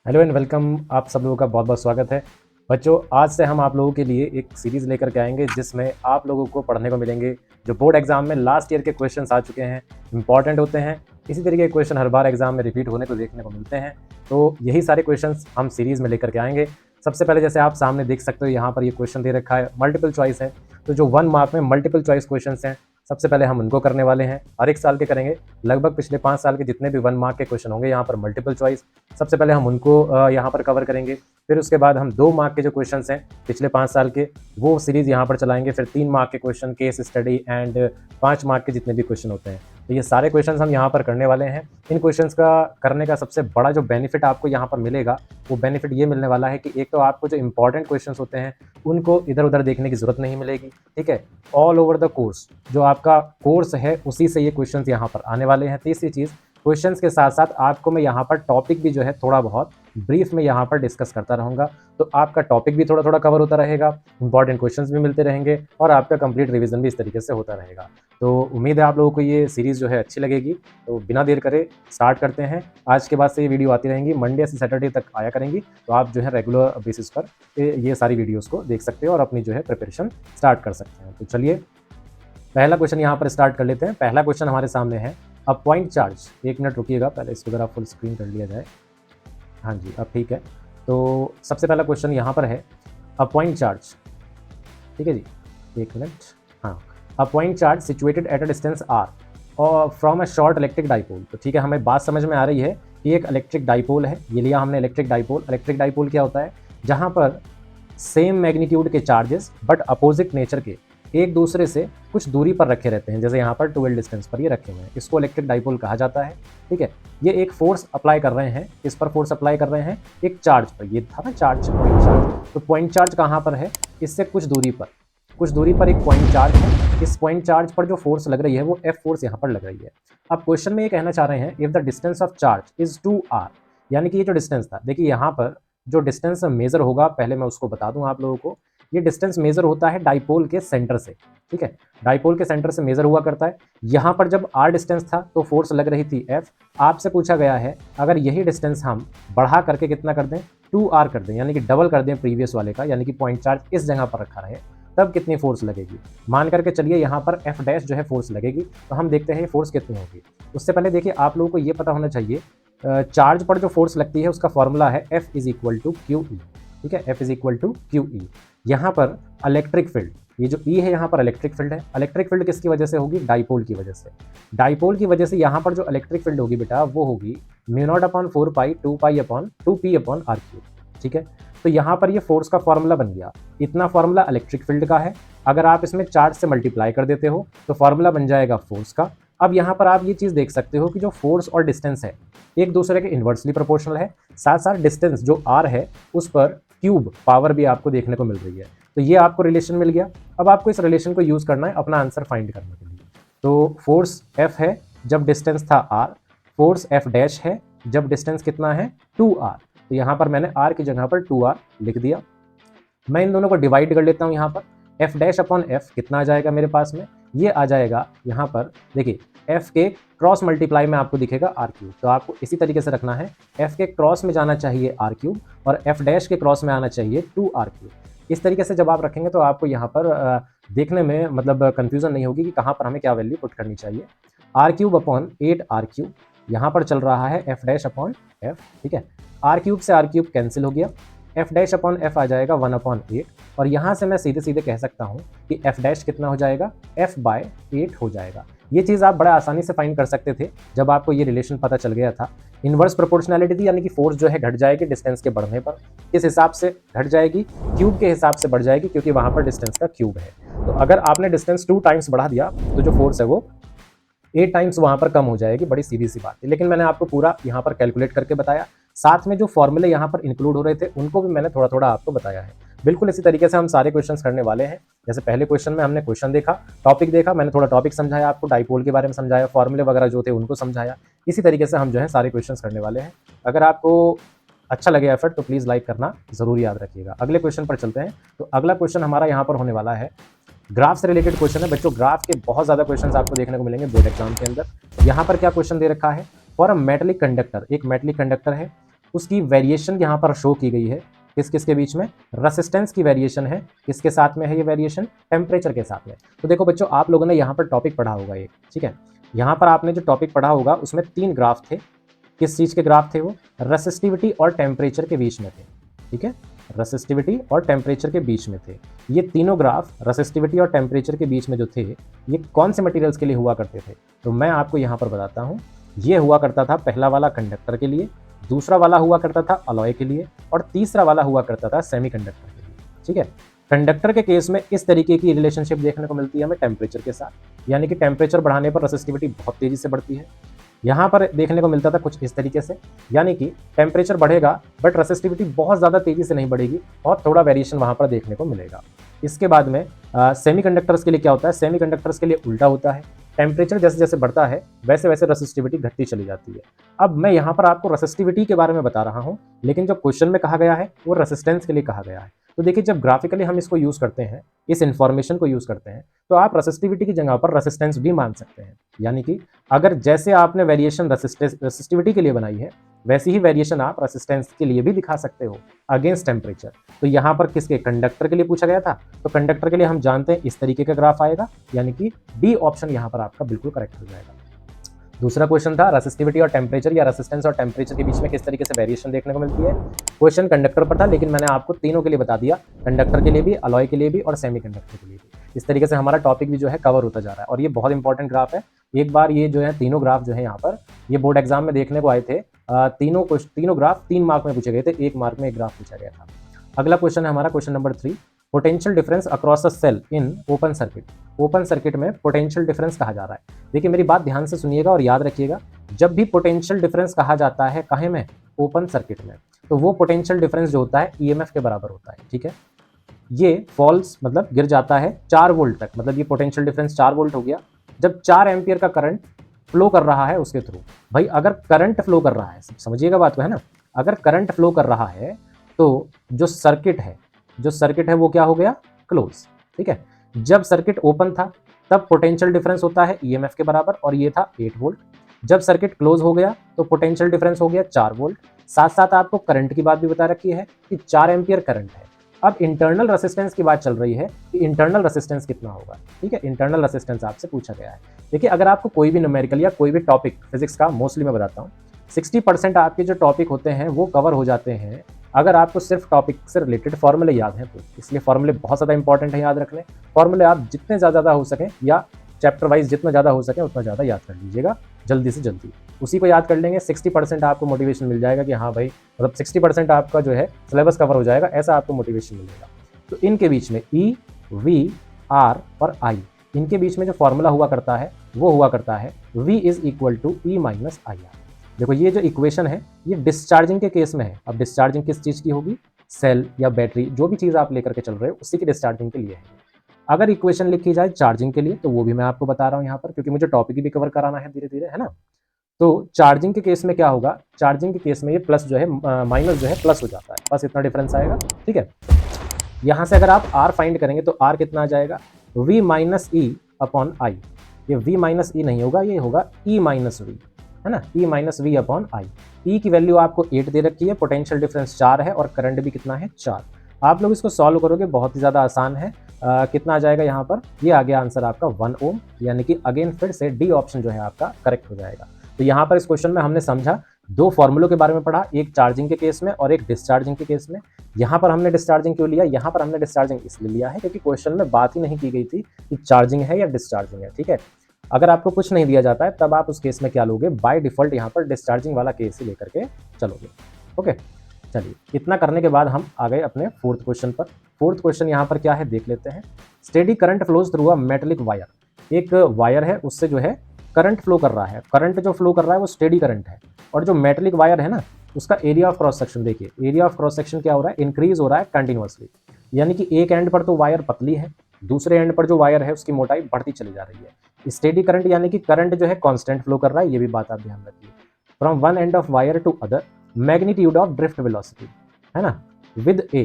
Hello and welcome. आप सब लोगों का बहुत बहुत स्वागत है। बच्चों, आज से हम आप लोगों के लिए एक सीरीज़ लेकर के आएंगे जिसमें आप लोगों को पढ़ने को मिलेंगे जो बोर्ड एग्जाम में लास्ट ईयर के क्वेश्चंस आ चुके हैं, इंपॉर्टेंट होते हैं। इसी तरीके के क्वेश्चन हर बार एग्जाम में रिपीट होने को देखने को मिलते हैं, तो यही सारे क्वेश्चंस हम सीरीज़ में लेकर के आएंगे। सबसे पहले जैसे आप सामने देख सकते हो, यहाँ पर ये क्वेश्चन दे रखा है, मल्टीपल चॉइस है। तो जो 1 मार्क में मल्टीपल चॉइस क्वेश्चन हैं, सबसे पहले हम उनको करने वाले हैं। हर एक साल के करेंगे, लगभग पिछले 5 साल के जितने भी 1 मार्क के क्वेश्चन होंगे यहाँ पर मल्टीपल चॉइस, सबसे पहले हम उनको यहाँ पर कवर करेंगे। फिर उसके बाद हम 2 मार्क के जो क्वेश्चंस हैं पिछले 5 साल के, वो सीरीज़ यहाँ पर चलाएंगे। फिर 3 मार्क के question, case study and 5 mark के जितने भी क्वेश्चन होते हैं, तो ये सारे क्वेश्चंस हम यहाँ पर करने वाले हैं। इन क्वेश्चंस का करने का सबसे बड़ा जो बेनिफिट आपको यहाँ पर मिलेगा, वो बेनिफिट ये मिलने वाला है कि एक तो आपको जो इंपॉर्टेंट क्वेश्चंस होते हैं उनको इधर उधर देखने की ज़रूरत नहीं मिलेगी। ठीक है, ऑल ओवर द कोर्स जो आपका कोर्स है उसी से ये क्वेश्चंस यहाँ पर आने वाले हैं। तीसरी चीज़, क्वेश्चंस के साथ साथ आपको मैं यहाँ पर टॉपिक भी जो है थोड़ा बहुत ब्रीफ में यहाँ पर डिस्कस करता रहूँगा, तो आपका टॉपिक भी थोड़ा थोड़ा कवर होता रहेगा, इंपॉर्टेंट क्वेश्चंस भी मिलते रहेंगे और आपका कंप्लीट रिवीजन भी इस तरीके से होता रहेगा। तो उम्मीद है आप लोगों को ये सीरीज़ जो है अच्छी लगेगी। तो बिना देर करे स्टार्ट करते हैं। आज के बाद से ये वीडियो आती रहेंगी, मंडे से सैटरडे तक आया करेंगी, तो आप जो है रेगुलर बेसिस पर ये सारी वीडियोज़ को देख सकते हो और अपनी जो है प्रिपरेशन स्टार्ट कर सकते हैं। तो चलिए पहला क्वेश्चन यहाँ पर स्टार्ट कर लेते हैं। पहला क्वेश्चन हमारे सामने है, अ पॉइंट चार्ज। 1 मिनट रुकिएगा, पहले इसको ज़रा फुल स्क्रीन कर लिया जाए। हाँ जी, अब ठीक है। तो सबसे पहला क्वेश्चन यहाँ पर है, अ पॉइंट चार्ज। ठीक है जी, 1 मिनट। हाँ, a point charge situated at a distance r और from a short electric dipole. तो ठीक है, हमें बात समझ में आ रही है कि एक इलेक्ट्रिक डाइपोल है, ये लिया हमने इलेक्ट्रिक डाइपोल। इलेक्ट्रिक डाइपोल क्या होता है? जहाँ पर सेम मैग्नीट्यूड के चार्जेस बट अपोजिट नेचर के एक दूसरे से कुछ दूरी पर रखे रहते हैं, जैसे यहाँ पर 12 डिस्टेंस पर ये रखे हुए हैं, इसको इलेक्ट्रिक डाइपोल कहा जाता है। ठीक है, ये एक फोर्स अप्लाई कर रहे हैं। किस पर फोर्स अप्लाई कर रहे हैं? एक चार्ज पर। ये था ना चार्ज, पॉइंट चार्ज। तो पॉइंट चार्ज कहाँ पर है? इससे कुछ दूरी पर एक पॉइंट चार्ज है। इस पॉइंट चार्ज पर जो फोर्स लग रही है वो एफ फोर्स यहाँ पर लग रही है। अब क्वेश्चन में ये कहना चाह रहे हैं, if the distance of charge is 2r, यानी कि ये जो डिस्टेंस था, देखिए यहाँ पर जो डिस्टेंस मेजर होगा, पहले मैं उसको बता दूं आप लोगों को। ये डिस्टेंस मेजर होता है डाइपोल के सेंटर से। ठीक है, डाइपोल के सेंटर से मेजर हुआ करता है। यहाँ पर जब r डिस्टेंस था तो फोर्स लग रही थी f। आपसे पूछा गया है, अगर यही डिस्टेंस हम बढ़ा करके कितना कर दें? 2r कर दें, यानी कि डबल कर दें प्रीवियस वाले का, यानी कि पॉइंट चार्ज इस जगह पर रखा रहे, तब कितनी फोर्स लगेगी? मान करके चलिए यहाँ पर एफ डैश जो है फोर्स लगेगी, तो हम देखते हैं फोर्स कितनी होगी। उससे पहले देखिए, आप लोगों को ये पता होना चाहिए, चार्ज पर जो फोर्स लगती है उसका फॉर्मूला है F is equal to q E. ठीक है, F is equal to q E. यहाँ पर इलेक्ट्रिक फील्ड, ये जो E है यहाँ पर इलेक्ट्रिक फील्ड है। इलेक्ट्रिक फील्ड किसकी वजह से होगी? डाइपोल की वजह से। डाइपोल की वजह से यहाँ पर जो इलेक्ट्रिक फील्ड होगी बेटा, वो होगी μ0/4π 2π/r³। ठीक है, तो यहाँ पर ये फोर्स का फॉर्मूला बन गया। इतना फॉर्मूला इलेक्ट्रिक फील्ड का है, अगर आप इसमें चार्ज से मल्टीप्लाई कर देते हो तो फॉर्मूला बन जाएगा फोर्स का। अब यहाँ पर आप ये चीज़ देख सकते हो कि जो फोर्स और डिस्टेंस है एक दूसरे के इन्वर्सली प्रोपोर्शनल है। साथ साथ डिस्टेंस जो r है उस पर क्यूब पावर भी आपको देखने को मिल रही है। तो ये आपको रिलेशन मिल गया। अब आपको इस रिलेशन को यूज़ करना है अपना आंसर फाइंड करने के लिए। तो फोर्स F है जब डिस्टेंस था r, फोर्स F डैश है जब डिस्टेंस कितना है? 2r। तो यहाँ पर मैंने r की जगह पर 2r लिख दिया। मैं इन दोनों को डिवाइड कर लेता हूँ। यहाँ पर F डैश अपॉन F कितना आ जाएगा मेरे पास में? ये आ जाएगा यहाँ पर, देखिए F के क्रॉस मल्टीप्लाई में आपको दिखेगा r³। तो आपको इसी तरीके से रखना है, F के क्रॉस में जाना चाहिए r³ और F डैश के क्रॉस में आना चाहिए 2r³। इस तरीके से जब आप रखेंगे तो आपको यहाँ पर देखने में मतलब कन्फ्यूज़न नहीं होगी कि कहाँ पर हमें क्या वैल्यू पुट करनी चाहिए। r³ अपॉन 8r³, यहाँ पर चल रहा है F डैश अपॉन F। ठीक है, r³ से r³ कैंसिल हो गया, F डैश अपॉन F आ जाएगा 1/8। और यहाँ से मैं सीधे सीधे कह सकता हूँ कि F डैश कितना हो जाएगा? F/8 हो जाएगा। ये चीज़ आप बड़ा आसानी से फाइंड कर सकते थे जब आपको ये रिलेशन पता चल गया था। इन्वर्स प्रोपोर्शनैलिटी थी, यानी कि फोर्स जो है घट जाएगी डिस्टेंस के बढ़ने पर। किस हिसाब से घट जाएगी? क्यूब के हिसाब से बढ़ जाएगी, क्योंकि वहाँ पर डिस्टेंस का क्यूब है। तो अगर आपने डिस्टेंस 2 टाइम्स बढ़ा दिया तो जो फोर्स है वो 8 टाइम्स वहाँ पर कम हो जाएगी। बड़ी सीधी सी बात है, लेकिन मैंने आपको पूरा यहाँ पर कैलकुलेट करके बताया। साथ में जो फॉर्मूले यहाँ पर इंक्लूड हो रहे थे उनको भी मैंने थोड़ा थोड़ा आपको बताया है। बिल्कुल इसी तरीके से हम सारे क्वेश्चंस करने वाले हैं। जैसे पहले क्वेश्चन में हमने क्वेश्चन देखा, टॉपिक देखा, मैंने थोड़ा टॉपिक समझाया आपको, डाइपोल के बारे में समझाया, फॉर्मूले वगैरह जो थे उनको समझाया। इसी तरीके से हम जो है सारे क्वेश्चंस करने वाले हैं। अगर आपको अच्छा लगे एफर्ट तो प्लीज़ लाइक करना ज़रूर याद रखिएगा। अगले क्वेश्चन पर चलते हैं। तो अगला क्वेश्चन हमारा यहाँ पर होने वाला है, ग्राफ से रिलेटेड क्वेश्चन है। बच्चों, ग्राफ के बहुत ज़्यादा क्वेश्चंस आपको देखने को मिलेंगे बोर्ड एग्जाम के अंदर। यहाँ पर क्या क्वेश्चन दे रखा है? फॉर अ मेटलिक कंडक्टर, एक मेटलिक कंडक्टर है, उसकी वेरिएशन यहाँ पर शो की गई है। किस किस के बीच में? रेसिस्टेंस की वेरिएशन है। किसके साथ में है ये वेरिएशन? टेम्परेचर के साथ में। तो देखो बच्चों, आप लोगों ने यहाँ पर टॉपिक पढ़ा होगा एक, ठीक है। यहाँ पर आपने जो टॉपिक पढ़ा होगा उसमें 3 ग्राफ थे। किस चीज़ के ग्राफ थे वो? रेसिस्टिविटी और टेम्परेचर के बीच में थे, ठीक है। रेसिस्टिविटी और टेम्परेचर के बीच में थे ये तीनों ग्राफ। रेसिस्टिविटी और टेम्परेचर के बीच में जो थे ये कौन से मटेरियल्स के लिए हुआ करते थे? तो मैं आपको यहाँ पर बताता हूँ। ये हुआ करता था पहला वाला कंडक्टर के लिए, दूसरा वाला हुआ करता था अलॉय के लिए, और तीसरा वाला हुआ करता था सेमीकंडक्टर के लिए, ठीक है। कंडक्टर के केस में इस तरीके की रिलेशनशिप देखने को मिलती है हमें टेम्परेचर के साथ, यानी कि टेम्परेचर बढ़ाने पर रेसिस्टिविटी बहुत तेजी से बढ़ती है। यहाँ पर देखने को मिलता था कुछ इस तरीके से, यानी कि टेम्परेचर बढ़ेगा बट रेसिस्टिविटी बहुत ज़्यादा तेजी से नहीं बढ़ेगी और थोड़ा वेरिएशन वहाँ पर देखने को मिलेगा। इसके बाद में सेमीकंडक्टर्स के लिए क्या होता है? सेमीकंडक्टर्स के लिए उल्टा होता है। टेम्परेचर जैसे जैसे बढ़ता है वैसे वैसे रेसिस्टिविटी घटती चली जाती है। अब मैं यहाँ पर आपको रेसिस्टिविटी के बारे में बता रहा हूँ, लेकिन जो क्वेश्चन में कहा गया है वो रेसिस्टेंस के लिए कहा गया है। तो देखिए, जब ग्राफिकली हम इसको यूज़ करते हैं, इस इंफॉर्मेशन को यूज़ करते हैं, तो आप रेसिस्टिविटी की जगह पर रेसिस्टेंस भी मान सकते हैं। यानी कि अगर जैसे आपने वेरिएशन रेसिस्टिविटी के लिए बनाई है, वैसी ही वेरिएशन आप रेसिस्टेंस के लिए भी दिखा सकते हो अगेंस्ट टेम्परेचर। तो यहाँ पर किसके? कंडक्टर के लिए पूछा गया था, तो कंडक्टर के लिए हम जानते हैं इस तरीके का ग्राफ आएगा, यानी कि डी ऑप्शन यहाँ पर आपका बिल्कुल करेक्ट हो जाएगा। दूसरा क्वेश्चन था रेसिस्टिविटी और टेम्परेचर या रेसिस्टेंस और टेम्परेचर के बीच में किस तरीके से वेरिएशन देखने को मिलती है। क्वेश्चन कंडक्टर पर था, लेकिन मैंने आपको तीनों के लिए बता दिया, कंडक्टर के लिए भी, अलॉय के लिए भी और सेमीकंडक्टर के लिए भी। इस तरीके से हमारा टॉपिक भी जो है कवर होता जा रहा है, और ये बहुत इंपॉर्टेंट ग्राफ है। एक बार ये जो है तीनों ग्राफ जो है यहाँ पर ये बोर्ड एग्जाम में देखने को आए थे। तीनों ग्राफ 3 मार्क में पूछे गए थे, 1 मार्क में एक ग्राफ पूछा गया था। अगला क्वेश्चन है हमारा question number 3, potential difference across a cell in open circuit. Open circuit में पोटेंशियल डिफरेंस कहा जा रहा है। देखिए, मेरी बात ध्यान से सुनिएगा और याद रखिएगा, जब भी पोटेंशियल डिफरेंस कहा जाता है काहे में? ओपन सर्किट में, तो वो पोटेंशियल डिफरेंस जो होता है ईएमएफ के बराबर होता है, ठीक है। ये फॉल्स मतलब गिर जाता है 4 वोल्ट तक, मतलब ये पोटेंशियल डिफरेंस 4 वोल्ट हो गया जब 4 एम्पियर का करंट फ्लो कर रहा है उसके थ्रू। भाई अगर करंट फ्लो कर रहा है, समझिएगा बात को, है ना, अगर करंट फ्लो कर रहा है तो जो सर्किट है वो क्या हो गया? क्लोज, ठीक है। जब सर्किट ओपन था तब पोटेंशियल डिफरेंस होता है ईएमएफ के बराबर, और ये था 8 वोल्ट। जब सर्किट क्लोज हो गया तो पोटेंशियल डिफरेंस हो गया 4 वोल्ट। साथ साथ आपको करंट की बात भी बता रखी है कि 4 एम्पियर करंट है। अब इंटरनल रेसिस्टेंस की बात चल रही है कि इंटरनल रेसिस्टेंस कितना होगा, ठीक है। इंटरनल रेसिस्टेंस आपसे पूछा गया है। देखिए, अगर आपको कोई भी न्यूमेरिकल या कोई भी टॉपिक फिजिक्स का, मोस्टली मैं बताता हूँ 60% आपके जो टॉपिक होते हैं वो कवर हो जाते हैं अगर आपको सिर्फ टॉपिक से रिलेटेड फॉर्मूले याद हैं तो। इसलिए फॉर्मूले बहुत ज़्यादा इंपॉर्टेंट है याद रखने। फॉर्मूले आप जितने ज़्यादा हो सकें या चैप्टर वाइज जितना ज़्यादा हो सके उतना ज़्यादा याद कर लीजिएगा, जल्दी से जल्दी। उसी को याद कर लेंगे, 60% आपको मोटिवेशन मिल जाएगा कि हाँ भाई, मतलब 60% आपका जो है सिलेबस कवर हो जाएगा, ऐसा आपको मोटिवेशन मिलेगा। तो इनके बीच में ई, वी, आर और आई, इनके बीच में जो फॉर्मूला हुआ करता है वो हुआ करता है V is equal to E minus I R. देखो, ये जो इक्वेशन है ये डिस्चार्जिंग के केस में है। अब डिस्चार्जिंग किस चीज़ की होगी? सेल या बैटरी, जो भी चीज़ आप लेकर के चल रहे हो उसी की डिस्चार्जिंग के लिए है। अगर इक्वेशन लिखी जाए चार्जिंग के लिए तो वो भी मैं आपको बता रहा हूँ यहाँ पर, क्योंकि मुझे टॉपिक भी कवर कराना है धीरे धीरे, है ना। तो चार्जिंग के केस में क्या होगा? चार्जिंग के केस में ये प्लस जो है माइनस जो है प्लस हो जाता है, बस इतना डिफरेंस आएगा, ठीक है। यहाँ से अगर आप आर फाइंड करेंगे तो आर कितना आ जाएगा? V minus E upon I. ये V माइनस ई नहीं होगा, ये होगा E माइनस वी, है ना, E minus V upon I. E की वैल्यू आपको 8 दे रखी है, पोटेंशियल डिफरेंस 4 है और करंट भी कितना है? 4। आप लोग इसको सॉल्व करोगे, बहुत ही ज़्यादा आसान है। कितना आ जाएगा यहाँ पर? ये आ गया आंसर आपका 1 ओम, यानी कि अगेन फिर से डी ऑप्शन जो है आपका करेक्ट हो जाएगा। तो यहाँ पर इस क्वेश्चन में हमने समझा 2 फॉर्मूलों के बारे में पढ़ा, एक चार्जिंग के केस में और एक डिस्चार्जिंग के केस में। यहाँ पर हमने डिस्चार्जिंग क्यों लिया? यहाँ पर हमने डिस्चार्जिंग इसलिए लिया है क्योंकि क्वेश्चन में बात ही नहीं की गई थी कि चार्जिंग है या डिस्चार्जिंग है, ठीक है। अगर आपको कुछ नहीं दिया जाता है तब आप उस केस में क्या लोगे? बाय डिफॉल्ट यहाँ पर डिस्चार्जिंग वाला केस ही लेकर के चलोगे, ओके। चलिए, इतना करने के बाद हम आ गए अपने 4th क्वेश्चन पर। 4th क्वेश्चन यहाँ पर क्या है देख लेते हैं। Steady current flows through a metallic wire. एक वायर है, उससे जो है करंट फ्लो कर रहा है। करंट जो फ्लो कर रहा है वो स्टेडी करंट है, और जो मेटेलिक वायर है ना उसका एरिया ऑफ क्रॉस सेक्शन, देखिए एरिया ऑफ क्रॉस सेक्शन क्या हो रहा है? इंक्रीज हो रहा है कंटिन्यूअसली। यानी कि एक एंड पर तो वायर पतली है, दूसरे एंड पर जो वायर है उसकी मोटाई बढ़ती चली जा रही है। स्टेडी करंट यानी कि करंट जो है कांस्टेंट फ्लो कर रहा है, ये भी बात आप ध्यान रखिए। From one end of wire to other, magnitude of drift velocity, है ना, विद ए।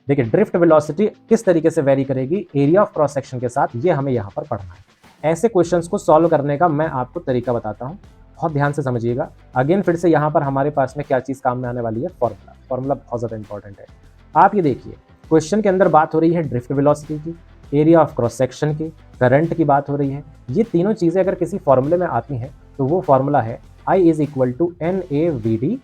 देखिए, ड्रिफ्ट वेलोसिटी किस तरीके से वेरी करेगी एरिया ऑफ क्रॉस सेक्शन के साथ, ये हमें यहाँ पर पढ़ना है। ऐसे क्वेश्चंस को सॉल्व करने का मैं आपको तरीका बताता हूँ। बहुत ध्यान से समझिएगा। अगेन फिर से यहाँ पर हमारे पास में क्या चीज़ काम में आने वाली है, फॉर्मूला। फॉर्मूला बहुत ज़्यादा इंपॉर्टेंट है। आप ये देखिए, क्वेश्चन के अंदर बात हो रही है ड्रिफ्ट वेलोसिटी की, एरिया ऑफ क्रॉस सेक्शन की, करंट की बात हो रही है। ये तीनों चीज़ें अगर किसी फॉर्मूले में आती हैं तो वो फॉर्मूला है I = NAVDE।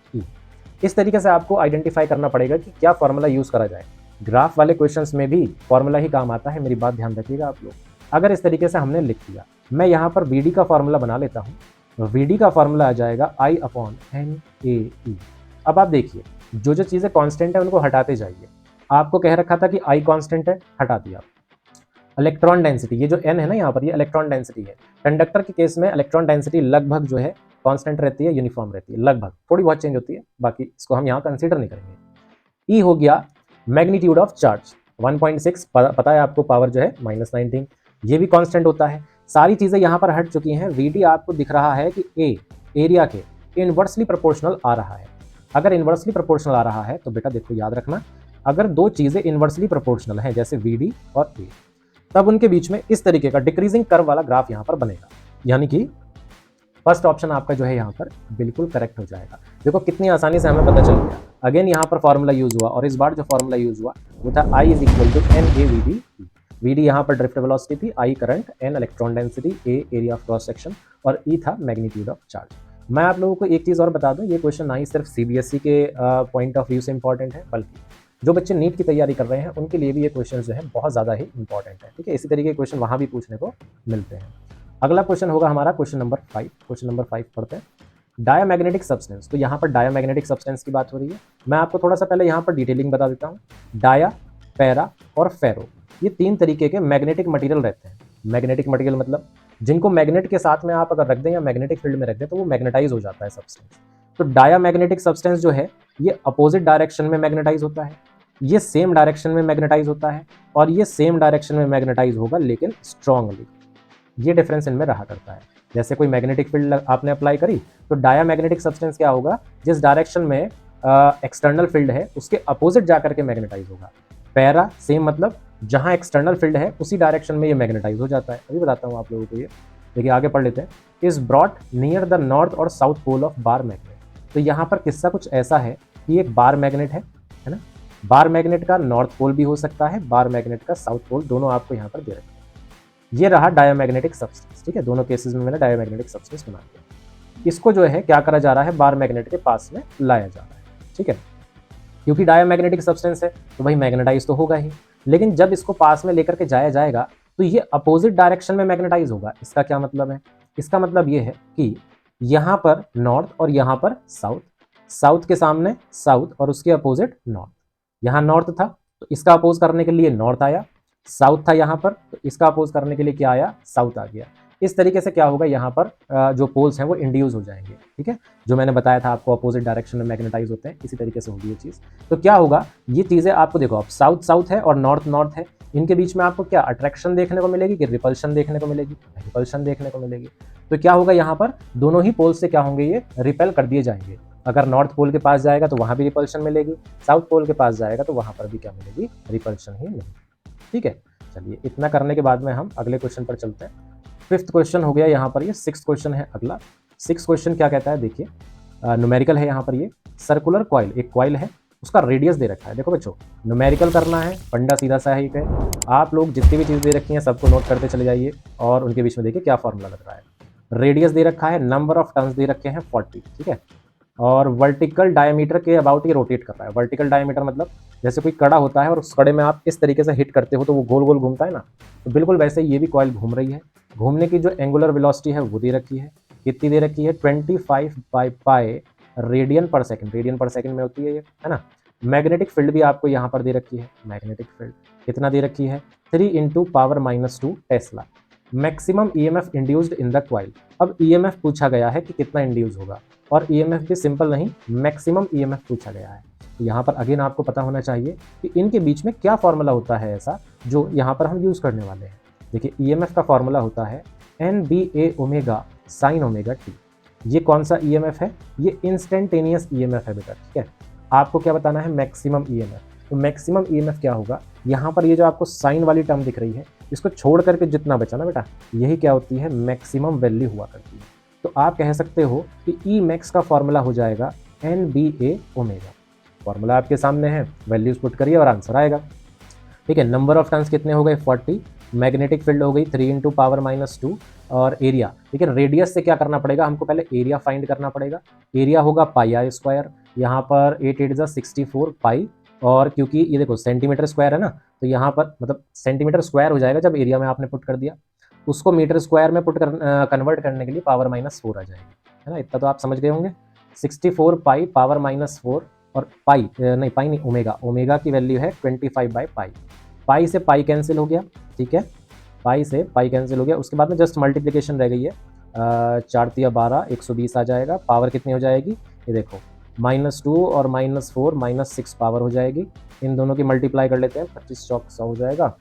इस तरीके से आपको आइडेंटिफाई करना पड़ेगा कि क्या फॉर्मूला यूज़ करा जाए। ग्राफ वाले क्वेश्चंस में भी फॉर्मूला ही काम आता है, मेरी बात ध्यान रखिएगा आप लोग। अगर इस तरीके से हमने लिख दिया, मैं यहाँ पर VD का फॉर्मूला बना लेता हूँ। VD का फॉर्मूला आ जाएगा I/NAE। अब आप देखिए, जो जो चीज़ें कांस्टेंट है उनको हटाते जाइए। आपको कह रखा था कि I कांस्टेंट है, हटा दिया। इलेक्ट्रॉन डेंसिटी, ये जो N है ना यहाँ पर, ये इलेक्ट्रॉन डेंसिटी है। कंडक्टर के केस में इलेक्ट्रॉन डेंसिटी लगभग जो है कांस्टेंट रहती है, यूनिफॉर्म रहती है, लगभग, थोड़ी बहुत चेंज होती है, बाकी इसको हम यहाँ कंसीडर नहीं करेंगे। E हो गया मैग्नीट्यूड ऑफ चार्ज, 1.6 पता है आपको, पावर जो है -19, ये भी कांस्टेंट होता है। सारी चीज़ें यहाँ पर हट चुकी हैं। VD आपको दिख रहा है कि A एरिया के इनवर्सली प्रोपोर्शनल आ रहा है। अगर इनवर्सली प्रोपोर्शनल आ रहा है तो बेटा देखो, याद रखना, अगर दो चीज़ें इनवर्सली प्रोपोर्शनल हैं जैसे VD और A, तब उनके बीच में इस तरीके का डिक्रीजिंग कर्व वाला ग्राफ यहाँ पर बनेगा। यानी कि फर्स्ट ऑप्शन आपका जो है यहाँ पर बिल्कुल करेक्ट हो जाएगा। देखो कितनी आसानी से हमें पता चल गया। अगेन यहाँ पर फॉर्मूला यूज हुआ, और इस बार जो फॉर्मूला यूज हुआ वो था I = NAVD। VD यहाँ पर ड्रिफ्ट वेलोसिटी थी, I current, N electron density, A area of cross section और E था मैग्नीट्यूड ऑफ चार्ज। मैं आप लोगों को एक चीज़ और बता दूं, ये क्वेश्चन ना ही सिर्फ CBSE के पॉइंट ऑफ व्यू से इंपॉर्टेंट है, बल्कि जो बच्चे नीट की तैयारी कर रहे हैं उनके लिए भी ये क्वेश्चन जो है बहुत ज़्यादा ही इंपॉर्टेंट है। ठीक है, इसी तरीके के क्वेश्चन वहाँ भी पूछने को मिलते हैं। अगला क्वेश्चन होगा हमारा क्वेश्चन नंबर 5। क्वेश्चन नंबर 5 पढ़ते हैं, डायामैग्नेटिक सब्सटेंस। तो यहाँ पर डायामैग्नेटिक सब्सटेंस की बात हो रही है। मैं आपको थोड़ा सा पहले यहाँ पर डिटेलिंग बता देता हूँ। डाया, पैरा और फेरो, ये तीन तरीके के मैग्नेटिक मटेरियल रहते हैं। मैग्नेटिक मटेरियल मतलब जिनको मैग्नेट के साथ में आप अगर रख दें या मैग्नेटिक फील्ड में रख दें तो वो मैग्नेटाइज हो जाता है सब्सटेंस। तो डायामैग्नेटिक सब्सटेंस जो है ये अपोजिट डायरेक्शन में मैग्नेटाइज होता है, ये सेम डायरेक्शन में मैग्नेटाइज होता है, और ये सेम डायरेक्शन में मैग्नेटाइज होगा लेकिन स्ट्रांगली। ये डिफरेंस इनमें रहा करता है। जैसे कोई मैग्नेटिक फील्ड आपने अप्लाई करी तो डायामैग्नेटिक सब्सटेंस क्या होगा, जिस डायरेक्शन में एक्सटर्नल फील्ड है उसके अपोजिट जाकर के मैग्नेटाइज होगा। पैरा सेम, मतलब जहां एक्सटर्नल फील्ड है उसी डायरेक्शन में ये मैग्नेटाइज हो जाता है। अभी बताता हूँ आप लोगों को ये। देखिए आगे पढ़ लेते हैं। Is brought near the north और south pole of bar magnet. तो यहाँ पर किस्सा कुछ ऐसा है कि एक बार मैग्नेट है ना। बार मैग्नेट का नॉर्थ पोल भी हो सकता है, बार मैग्नेट का साउथ पोल, दोनों आपको यहाँ पर दे रखे हैं। ये रहा डायामैग्नेटिक सब्सटेंस। ठीक है, दोनों केसेस में मैंने डायामैग्नेटिक सब्सटेंस बना दिया। इसको जो है क्या करा जा रहा है, बार मैग्नेट के पास में लाया जा रहा है। ठीक है, क्योंकि डायामैग्नेटिक सब्सटेंस है तो भाई मैग्नेटाइज तो होगा ही, लेकिन जब इसको पास में लेकर के जाया जाएगा तो ये अपोजिट डायरेक्शन में मैग्नेटाइज होगा। इसका क्या मतलब है, इसका मतलब ये है कि यहाँ पर नॉर्थ और यहाँ पर साउथ, साउथ के सामने साउथ और उसके अपोजिट नॉर्थ। यहाँ नॉर्थ था तो इसका अपोज करने के लिए नॉर्थ आया, साउथ था यहाँ पर तो इसका अपोज करने के लिए क्या आया, साउथ आ गया। इस तरीके से क्या होगा, यहाँ पर जो पोल्स हैं वो इंड्यूस हो जाएंगे। ठीक है, जो मैंने बताया था आपको अपोजिट डायरेक्शन में मैग्नेटाइज होते हैं, इसी तरीके से होगी ये चीज़। तो क्या होगा, ये चीज़ें आपको देखो, अब साउथ साउथ है और नॉर्थ नॉर्थ है, इनके बीच में आपको क्या अट्रैक्शन देखने को मिलेगी कि रिपल्शन देखने को मिलेगी, रिपल्शन देखने को मिलेगी। तो क्या होगा, यहाँ पर दोनों ही पोल से क्या होंगे, ये रिपेल कर दिए जाएंगे। अगर नॉर्थ पोल के पास जाएगा तो वहाँ भी रिपल्शन मिलेगी, साउथ पोल के पास जाएगा तो वहाँ पर भी क्या मिलेगी, रिपल्शन ही मिलेगी। ठीक है, चलिए इतना करने के बाद में हम अगले क्वेश्चन पर चलते हैं। 5th क्वेश्चन हो गया यहाँ पर, ये 6th क्वेश्चन है अगला। 6th क्वेश्चन क्या कहता है, देखिए न्यूमेरिकल है यहाँ पर। ये सर्कुलर कॉइल, एक कॉइल है, उसका रेडियस दे रखा है। देखो बच्चों, न्यूमेरिकल करना है, फंडा सीधा सा ही है। आप लोग जितनी भी चीज़ दे रखी हैं सबको नोट करते चले जाइए और उनके बीच में देखिए क्या फॉर्मूला लग रहा है। रेडियस दे रखा है, नंबर ऑफ टर्न्स दे रखे हैं 40। ठीक है, और वर्टिकल डायमीटर के अबाउट ये रोटेट कर रहा है। वर्टिकल डायमीटर मतलब जैसे कोई कड़ा होता है और उस कड़े में आप इस तरीके से हिट करते हो तो वो गोल गोल घूमता है ना, तो बिल्कुल वैसे ही ये भी कॉइल घूम रही है। घूमने की जो एंगुलर वेलोसिटी है वो दे रखी है, कितनी दे रखी है, 25/π रेडियन पर सेकंड। रेडियन पर सेकंड में होती है ये, है ना। मैग्नेटिक फील्ड भी आपको यहाँ पर दे रखी है। मैग्नेटिक फील्ड कितना दे रखी है, 3 × 10⁻² Tesla. Maximum EMF induced in the coil. अब ईएमएफ पूछा गया है कि कितना इंड्यूस होगा, और ईएमएफ भी सिंपल नहीं, मैक्सिमम ईएमएफ पूछा गया है। यहाँ पर अगेन आपको पता होना चाहिए कि इनके बीच में क्या फॉर्मूला होता है ऐसा जो यहाँ पर हम यूज़ करने वाले हैं। देखिए ईएमएफ का फॉर्मूला होता है NBA sin ωt। ये कौन सा ईएमएफ है, ये इंस्टेंटेनियस ईएमएफ है बेटा। ठीक है, आपको क्या बताना है, मैक्सिमम ईएमएफ। तो मैक्सिमम ईएमएफ क्या होगा, यहाँ पर ये जो आपको साइन वाली टर्म दिख रही है इसको छोड़ करके जितना बचा ना बेटा, यही क्या होती है, मैक्सिमम वैल्यू हुआ करती है। तो आप कह सकते हो कि ई मैक्स का फॉर्मूला हो जाएगा NBA ओमेगा। फॉर्मूला आपके सामने है, वैल्यूज पुट करिए और आंसर आएगा। ठीक है, नंबर ऑफ टर्न्स कितने हो गए 40, मैग्नेटिक फील्ड हो गई 3 इंटू पावर -2 और एरिया। ठीक है, रेडियस से क्या करना पड़ेगा, हमको पहले एरिया फाइंड करना पड़ेगा। एरिया होगा पाई आर स्क्वायर, यहाँ पर 8 8 64 पाई, और क्योंकि ये देखो सेंटीमीटर स्क्वायर है ना, तो यहाँ पर मतलब सेंटीमीटर स्क्वायर हो जाएगा जब एरिया में आपने पुट कर दिया। उसको मीटर स्क्वायर में कन्वर्ट करने के लिए पावर -4 आ जाएगी, है ना, इतना तो आप समझ गए होंगे। 64 पाई पावर -4 और पाई नहीं पाई नहीं ओमेगा, ओमेगा की वैल्यू है 25/पाई। पाई से पाई कैंसिल हो गया, ठीक है, पाई से पाई कैंसिल हो गया। उसके बाद में जस्ट मल्टीप्लिकेशन रह गई है, 4 तिया 12 120 आ जाएगा। पावर कितनी हो जाएगी, ये देखो -2 और -4 -6 पावर हो जाएगी। इन दोनों की मल्टीप्लाई कर लेते हैं, 25 चौक 100 हो जाएगा,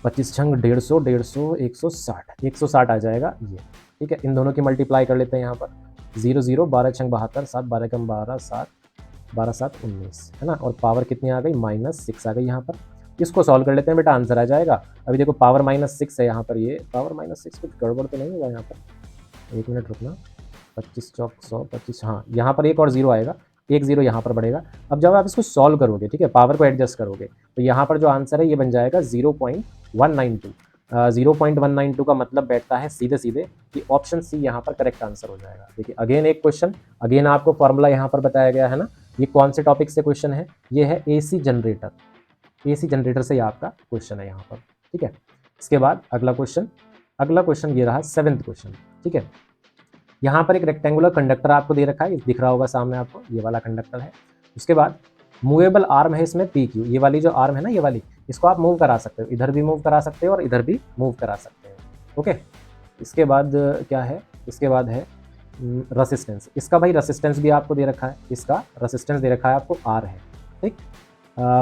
25 छंग 150 150 160 160 आ जाएगा ये। ठीक है, इन दोनों की मल्टीप्लाई कर लेते हैं यहाँ पर 0 0 12 छंग 72 7 12 कम 12 7 12 7 19, है ना, और पावर कितनी आ गई -6 आ गई यहाँ पर। इसको सॉल्व कर लेते हैं बेटा, आंसर आ जाएगा। अभी देखो पावर -6 है यहाँ पर, ये पावर -6 कुछ गड़बड़ तो नहीं होगा यहाँ पर, एक मिनट रुकना, 25 चौक 100 25, हाँ यहाँ पर एक और जीरो आएगा, एक जीरो यहाँ पर बढ़ेगा। अब जब आप इसको सॉल्व करोगे, ठीक है, पावर को एडजस्ट करोगे, तो यहाँ पर जो आंसर है ये बन जाएगा 0.192। 0.192 का मतलब बैठता है सीधे सीधे कि ऑप्शन सी यहाँ पर करेक्ट आंसर हो जाएगा। देखिए अगेन एक क्वेश्चन, अगेन आपको फॉर्मूला यहाँ पर बताया गया है ना। ये कौन से टॉपिक से क्वेश्चन है, ये है AC जनरेटर, AC जनरेटर से आपका क्वेश्चन है यहाँ पर। ठीक है, इसके बाद अगला क्वेश्चन ये रहा 7th क्वेश्चन। ठीक है, यहाँ पर एक रेक्टेंगुलर कंडक्टर आपको दे रखा है, दिख रहा होगा सामने आपको, ये वाला कंडक्टर है। उसके बाद मूवेबल आर्म है इसमें PQ, ये वाली जो आर्म है ना, ये वाली, इसको आप मूव करा सकते हो, इधर भी मूव करा सकते हो और इधर भी मूव करा सकते हो। ओके, इसके बाद क्या है, इसके बाद है रेसिस्टेंस। इसका भाई रेसिस्टेंस भी आपको दे रखा है, इसका रेसिस्टेंस दे रखा है आपको R है। ठीक,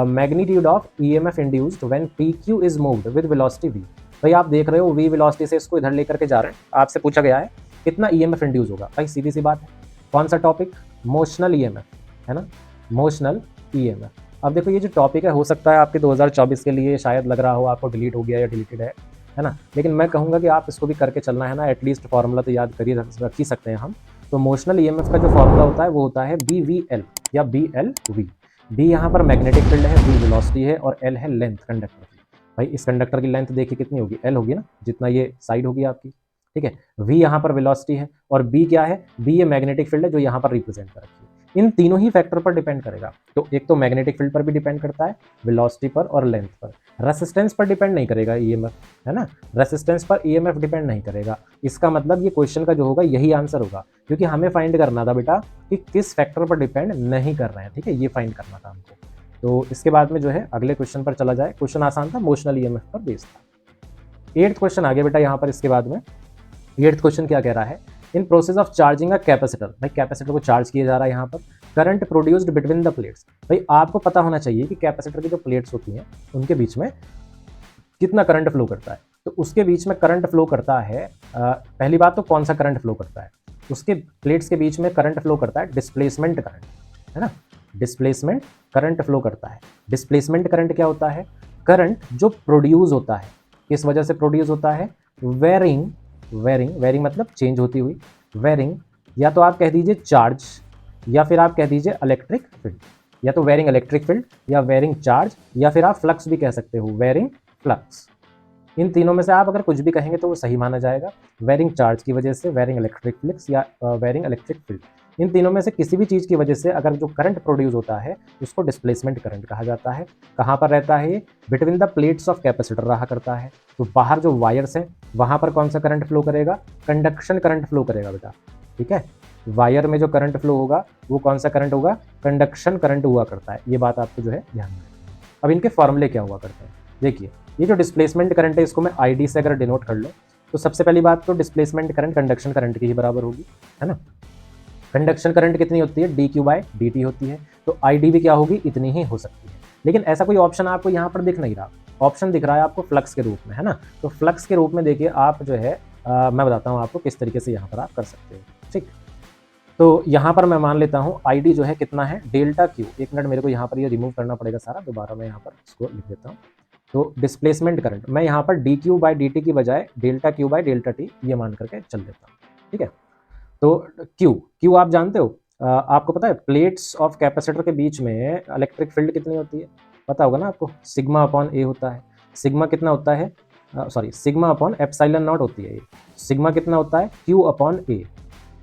magnitude of EMF induced when PQ is moved with velocity V। भाई आप देख रहे हो V वेलोसिटी से इसको इधर लेकर के जा रहे हैं, आपसे पूछा गया है कितना EMF इंड्यूस होगा। भाई सीधी सी बात है, कौन सा टॉपिक, मोशनल EMF, है ना, मोशनल EMF। अब देखो ये जो टॉपिक है, हो सकता है आपके 2024 के लिए शायद लग रहा हो आपको डिलीट हो गया या डिलीटेड है ना, लेकिन मैं कहूँगा कि आप इसको भी करके चलना है ना, एटलीस्ट फार्मूला तो याद करिए, रख ही सकते हैं हम। तो मोशनल EMF का जो फार्मूला होता है वो होता है BVL या BLV। B यहाँ पर मैग्नेटिक फील्ड है, V वेलोसिटी है और L है लेंथ कंडक्टर की। भाई इस कंडक्टर की लेंथ देखिए कितनी होगी, L होगी ना, जितना ये साइड होगी आपकी। ठीक है, V यहाँ पर वेलोसिटी है और B क्या है, B ये मैग्नेटिक फील्ड है जो यहाँ पर रिप्रेजेंट कर रखी है। इन तीनों ही फैक्टर पर डिपेंड करेगा, तो एक तो मैग्नेटिक फील्ड पर भी डिपेंड करता है, वेलोसिटी पर और लेंथ पर। रेसिस्टेंस पर डिपेंड नहीं करेगा EMF, है ना, रेसिस्टेंस पर EMF डिपेंड नहीं करेगा। इसका मतलब ये क्वेश्चन का जो होगा यही आंसर होगा, क्योंकि हमें फाइंड करना था बेटा कि किस फैक्टर पर डिपेंड नहीं कर रहे हैं। ठीक है, ये फाइंड करना था हमको। तो इसके बाद में जो है अगले क्वेश्चन पर चला जाए। क्वेश्चन आसान था, मोशनल EMF पर बेस्ड था। 8th क्वेश्चन आ गया बेटा यहाँ पर। इसके बाद में 8th क्वेश्चन क्या कह रहा है, in process of charging a capacitor. भाई कैपेसिटर को चार्ज किया जा रहा है यहाँ पर, current produced between the plates. भाई आपको पता होना चाहिए कि कैपेसिटर की जो प्लेट्स होती हैं उनके बीच में कितना करंट फ्लो करता है। तो उसके बीच में करंट फ्लो करता है, पहली बात तो कौन सा करंट फ्लो करता है, उसके प्लेट्स के बीच में करंट फ्लो करता है डिस्प्लेसमेंट करंट, है ना, डिस्प्लेसमेंट करंट फ्लो करता है। डिस्प्लेसमेंट करंट क्या होता है, करंट जो प्रोड्यूस होता है, किस वजह से प्रोड्यूस होता है, वेरिंग, वेरिंग मतलब चेंज होती हुई, वेरिंग, या तो आप कह दीजिए चार्ज, या फिर आप कह दीजिए इलेक्ट्रिक फील्ड, या तो वेरिंग इलेक्ट्रिक फील्ड या वेरिंग चार्ज, या फिर आप फ्लक्स भी कह सकते हो, वेरिंग फ्लक्स। इन तीनों में से आप अगर कुछ भी कहेंगे तो वो सही माना जाएगा। वेरिंग चार्ज की वजह से वेरिंग इलेक्ट्रिक फ्लक्स या वेरिंग इलेक्ट्रिक फील्ड, इन तीनों में से किसी भी चीज़ की वजह से अगर जो करंट प्रोड्यूस होता है उसको डिस्प्लेसमेंट करंट कहा जाता है। कहाँ पर रहता है ये, between the plates of capacitor रहा करता है। तो बाहर जो वायर्स हैं वहाँ पर कौन सा करंट फ्लो करेगा, कंडक्शन करंट फ्लो करेगा बेटा। ठीक है, वायर में जो करंट फ्लो होगा वो कौन सा करंट होगा, कंडक्शन करंट हुआ करता है। ये बात आपको जो है ध्यान में। अब इनके फॉर्मूले क्या हुआ करते हैं, देखिए ये जो डिस्प्लेसमेंट करंट है इसको मैं ID से अगर डिनोट कर लूँ तो सबसे पहली बात तो डिस्प्लेसमेंट करंट कंडक्शन करंट की ही बराबर होगी, है ना। कंडक्शन करंट कितनी होती है, dQ/dt होती है, तो ID भी क्या होगी, इतनी ही हो सकती है। लेकिन ऐसा कोई ऑप्शन आपको यहाँ पर दिख नहीं रहा, ऑप्शन दिख रहा है आपको फ्लक्स के रूप में, है ना। तो फ्लक्स के रूप में देखिए आप जो है मैं बताता हूँ आपको किस तरीके से यहाँ पर आप कर सकते हो। ठीक, तो यहाँ पर मैं मान लेता हूँ ID जो है कितना है, डेल्टा Q। एक मिनट, मेरे को यहाँ पर ये रिमूव करना पड़ेगा सारा, दोबारा मैं यहाँ पर इसको लिख देता हूँ। तो डिस्प्लेसमेंट करंट मैं यहाँ पर dQ/dt की बजाय डेल्टा Q/dt ये मान करके चल देता हूँ। ठीक है, तो क्यू आप जानते हो, आपको पता है प्लेट्स ऑफ कैपेसिटर के बीच में इलेक्ट्रिक फील्ड कितनी होती है, पता होगा ना आपको, सिग्मा अपॉन ए होता है। सिग्मा कितना होता है, sorry sigma upon epsilon not होती है ये। सिग्मा कितना होता है, क्यू अपॉन ए,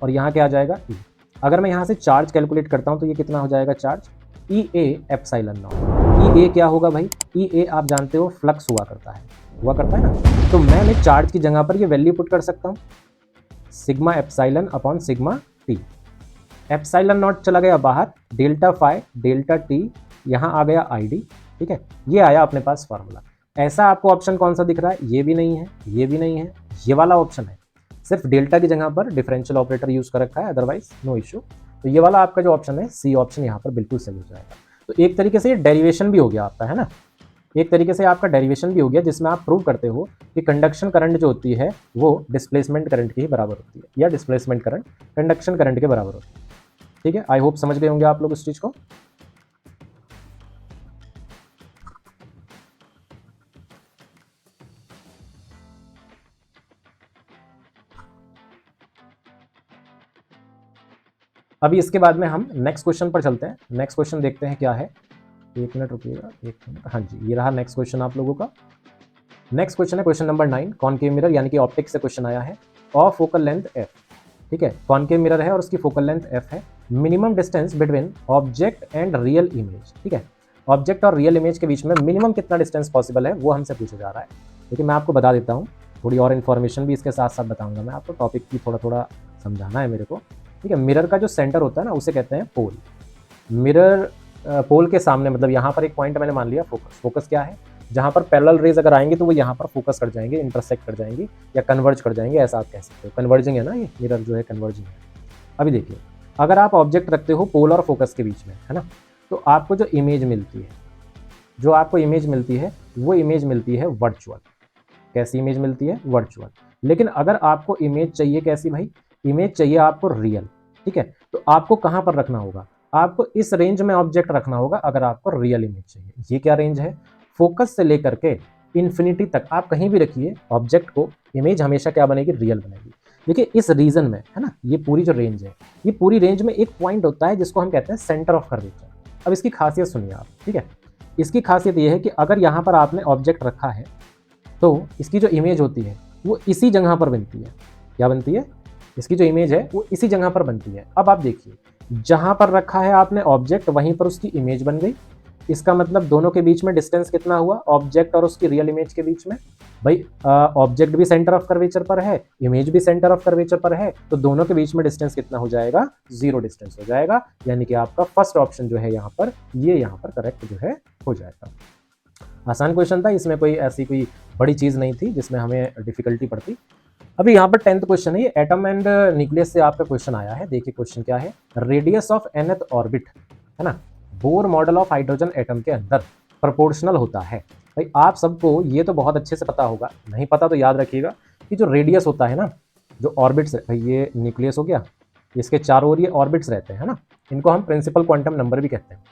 और यहाँ क्या आ जाएगा ई। अगर मैं यहाँ से चार्ज कैलकुलेट करता हूँ तो ये कितना हो जाएगा charge, E A epsilon naught. E A क्या होगा भाई, ई ए आप जानते हो फ्लक्स हुआ करता है ना। तो मैं चार्ज की जगह पर ये वैल्यू पुट कर सकता हूँ, sigma epsilon upon sigma T. Epsilon not चला गया बाहर, डेल्टा फाई डेल्टा टी, यहाँ आ गया आई डी, ठीक है, ये आया अपने पास फार्मूला। ऐसा आपको ऑप्शन कौन सा दिख रहा है, ये भी नहीं है, ये भी नहीं है, ये वाला ऑप्शन है। सिर्फ डेल्टा की जगह पर डिफरेंशियल ऑपरेटर यूज कर रखा है, अदरवाइज नो इशू। तो ये वाला आपका जो ऑप्शन है सी ऑप्शन यहाँ पर बिल्कुल सही हो जाएगा। तो एक तरीके से ये डेरिवेशन भी हो गया आपका, है ना, एक तरीके से आपका डेरिवेशन भी हो गया, जिसमें आप प्रूव करते हो कि कंडक्शन करंट जो होती है वो डिस्प्लेसमेंट करंट के ही बराबर होती है, या डिस्प्लेसमेंट करंट कंडक्शन करंट के बराबर होती है। ठीक है, आई होप समझ गए होंगे आप लोग इस चीज को। अभी इसके बाद में हम नेक्स्ट क्वेश्चन पर चलते हैं। नेक्स्ट क्वेश्चन देखते हैं क्या है, एक मिनट रुकिएगा, एक मिनट। हाँ जी, ये रहा नेक्स्ट क्वेश्चन आप लोगों का। नेक्स्ट क्वेश्चन है क्वेश्चन नंबर 9, कॉनकेव मिरर यानी कि ऑप्टिक्स से क्वेश्चन आया है, और फोकल लेंथ एफ। ठीक है, कॉनकेव मिरर है और उसकी फोकल लेंथ एफ है। Minimum distance between object and real image. ठीक है, ऑब्जेक्ट और रियल इमेज के बीच में मिनिमम कितना डिस्टेंस पॉसिबल है वो हमसे पूछा जा रहा है। लेकिन मैं आपको बता देता हूँ, थोड़ी और इन्फॉर्मेशन भी इसके साथ साथ बताऊंगा मैं आपको, टॉपिक की थोड़ा समझाना है मेरे को। ठीक है, मिरर का जो सेंटर होता है ना उसे कहते हैं पोल। मिरर पोल के सामने, मतलब यहाँ पर एक पॉइंट मैंने मान लिया फोकस। फोकस क्या है, जहाँ पर पैरेलल रेज अगर आएंगे तो वो यहाँ पर फोकस कर जाएंगे, इंटरसेक्ट कर जाएंगे या कन्वर्ज कर जाएंगे, ऐसा आप कह सकते हो। कन्वर्जिंग है ना, ये मिरर जो है कन्वर्जिंग है। अभी देखिए, अगर आप ऑब्जेक्ट रखते हो पोल और फोकस के बीच में, है ना, तो आपको जो इमेज मिलती है, जो आपको इमेज मिलती है वो इमेज मिलती है वर्चुअल। कैसी इमेज मिलती है, वर्चुअल। लेकिन अगर आपको इमेज चाहिए कैसी भाई, इमेज चाहिए आपको रियल। ठीक है, तो आपको कहां पर रखना होगा, आपको इस रेंज में ऑब्जेक्ट रखना होगा अगर आपको रियल इमेज चाहिए। ये क्या रेंज है, फोकस से लेकर के इन्फिनिटी तक आप कहीं भी रखिए ऑब्जेक्ट को, इमेज हमेशा क्या बनेगी, रियल बनेगी। देखिए इस रीजन में, है ना, ये पूरी जो रेंज है, ये पूरी रेंज में एक पॉइंट होता है जिसको हम कहते हैं सेंटर ऑफ कर्वेचर। अब इसकी खासियत सुनिए आप। ठीक है, इसकी खासियत ये है कि अगर यहाँ पर आपने ऑब्जेक्ट रखा है तो इसकी जो इमेज होती है वो इसी जगह पर बनती है। क्या बनती है, इसकी जो इमेज है वो इसी जगह पर बनती है। अब आप देखिए, जहां पर रखा है आपने ऑब्जेक्ट वहीं पर उसकी इमेज बन गई। इसका मतलब दोनों के बीच में डिस्टेंस कितना हुआ, ऑब्जेक्ट और उसकी रियल इमेज के बीच में। भाई ऑब्जेक्ट भी सेंटर ऑफ कर्वेचर पर है, इमेज भी सेंटर ऑफ कर्वेचर पर है, तो दोनों के बीच में डिस्टेंस कितना हो जाएगा, 0 डिस्टेंस हो जाएगा। यानी कि आपका फर्स्ट ऑप्शन जो है यहाँ पर, ये यहाँ पर करेक्ट जो है हो जाएगा। आसान क्वेश्चन था, इसमें कोई ऐसी कोई बड़ी चीज नहीं थी जिसमें हमें डिफिकल्टी पड़ती। अभी यहाँ पर 10th क्वेश्चन है, ये एटम एंड न्यूक्लियस से आपका क्वेश्चन आया है। देखिए क्वेश्चन क्या है, रेडियस ऑफ nth ऑर्बिट, है ना, Bohr model of hydrogen atom के अंदर प्रोपोर्शनल होता है। भाई आप सबको ये तो बहुत अच्छे से पता होगा, नहीं पता तो याद रखिएगा कि जो रेडियस होता है ना, जो ऑर्बिट्स, भाई ये न्यूक्लियस हो गया, इसके चारों ओर ये ऑर्बिट्स रहते हैं, है ना, इनको हम प्रिंसिपल क्वांटम नंबर भी कहते हैं।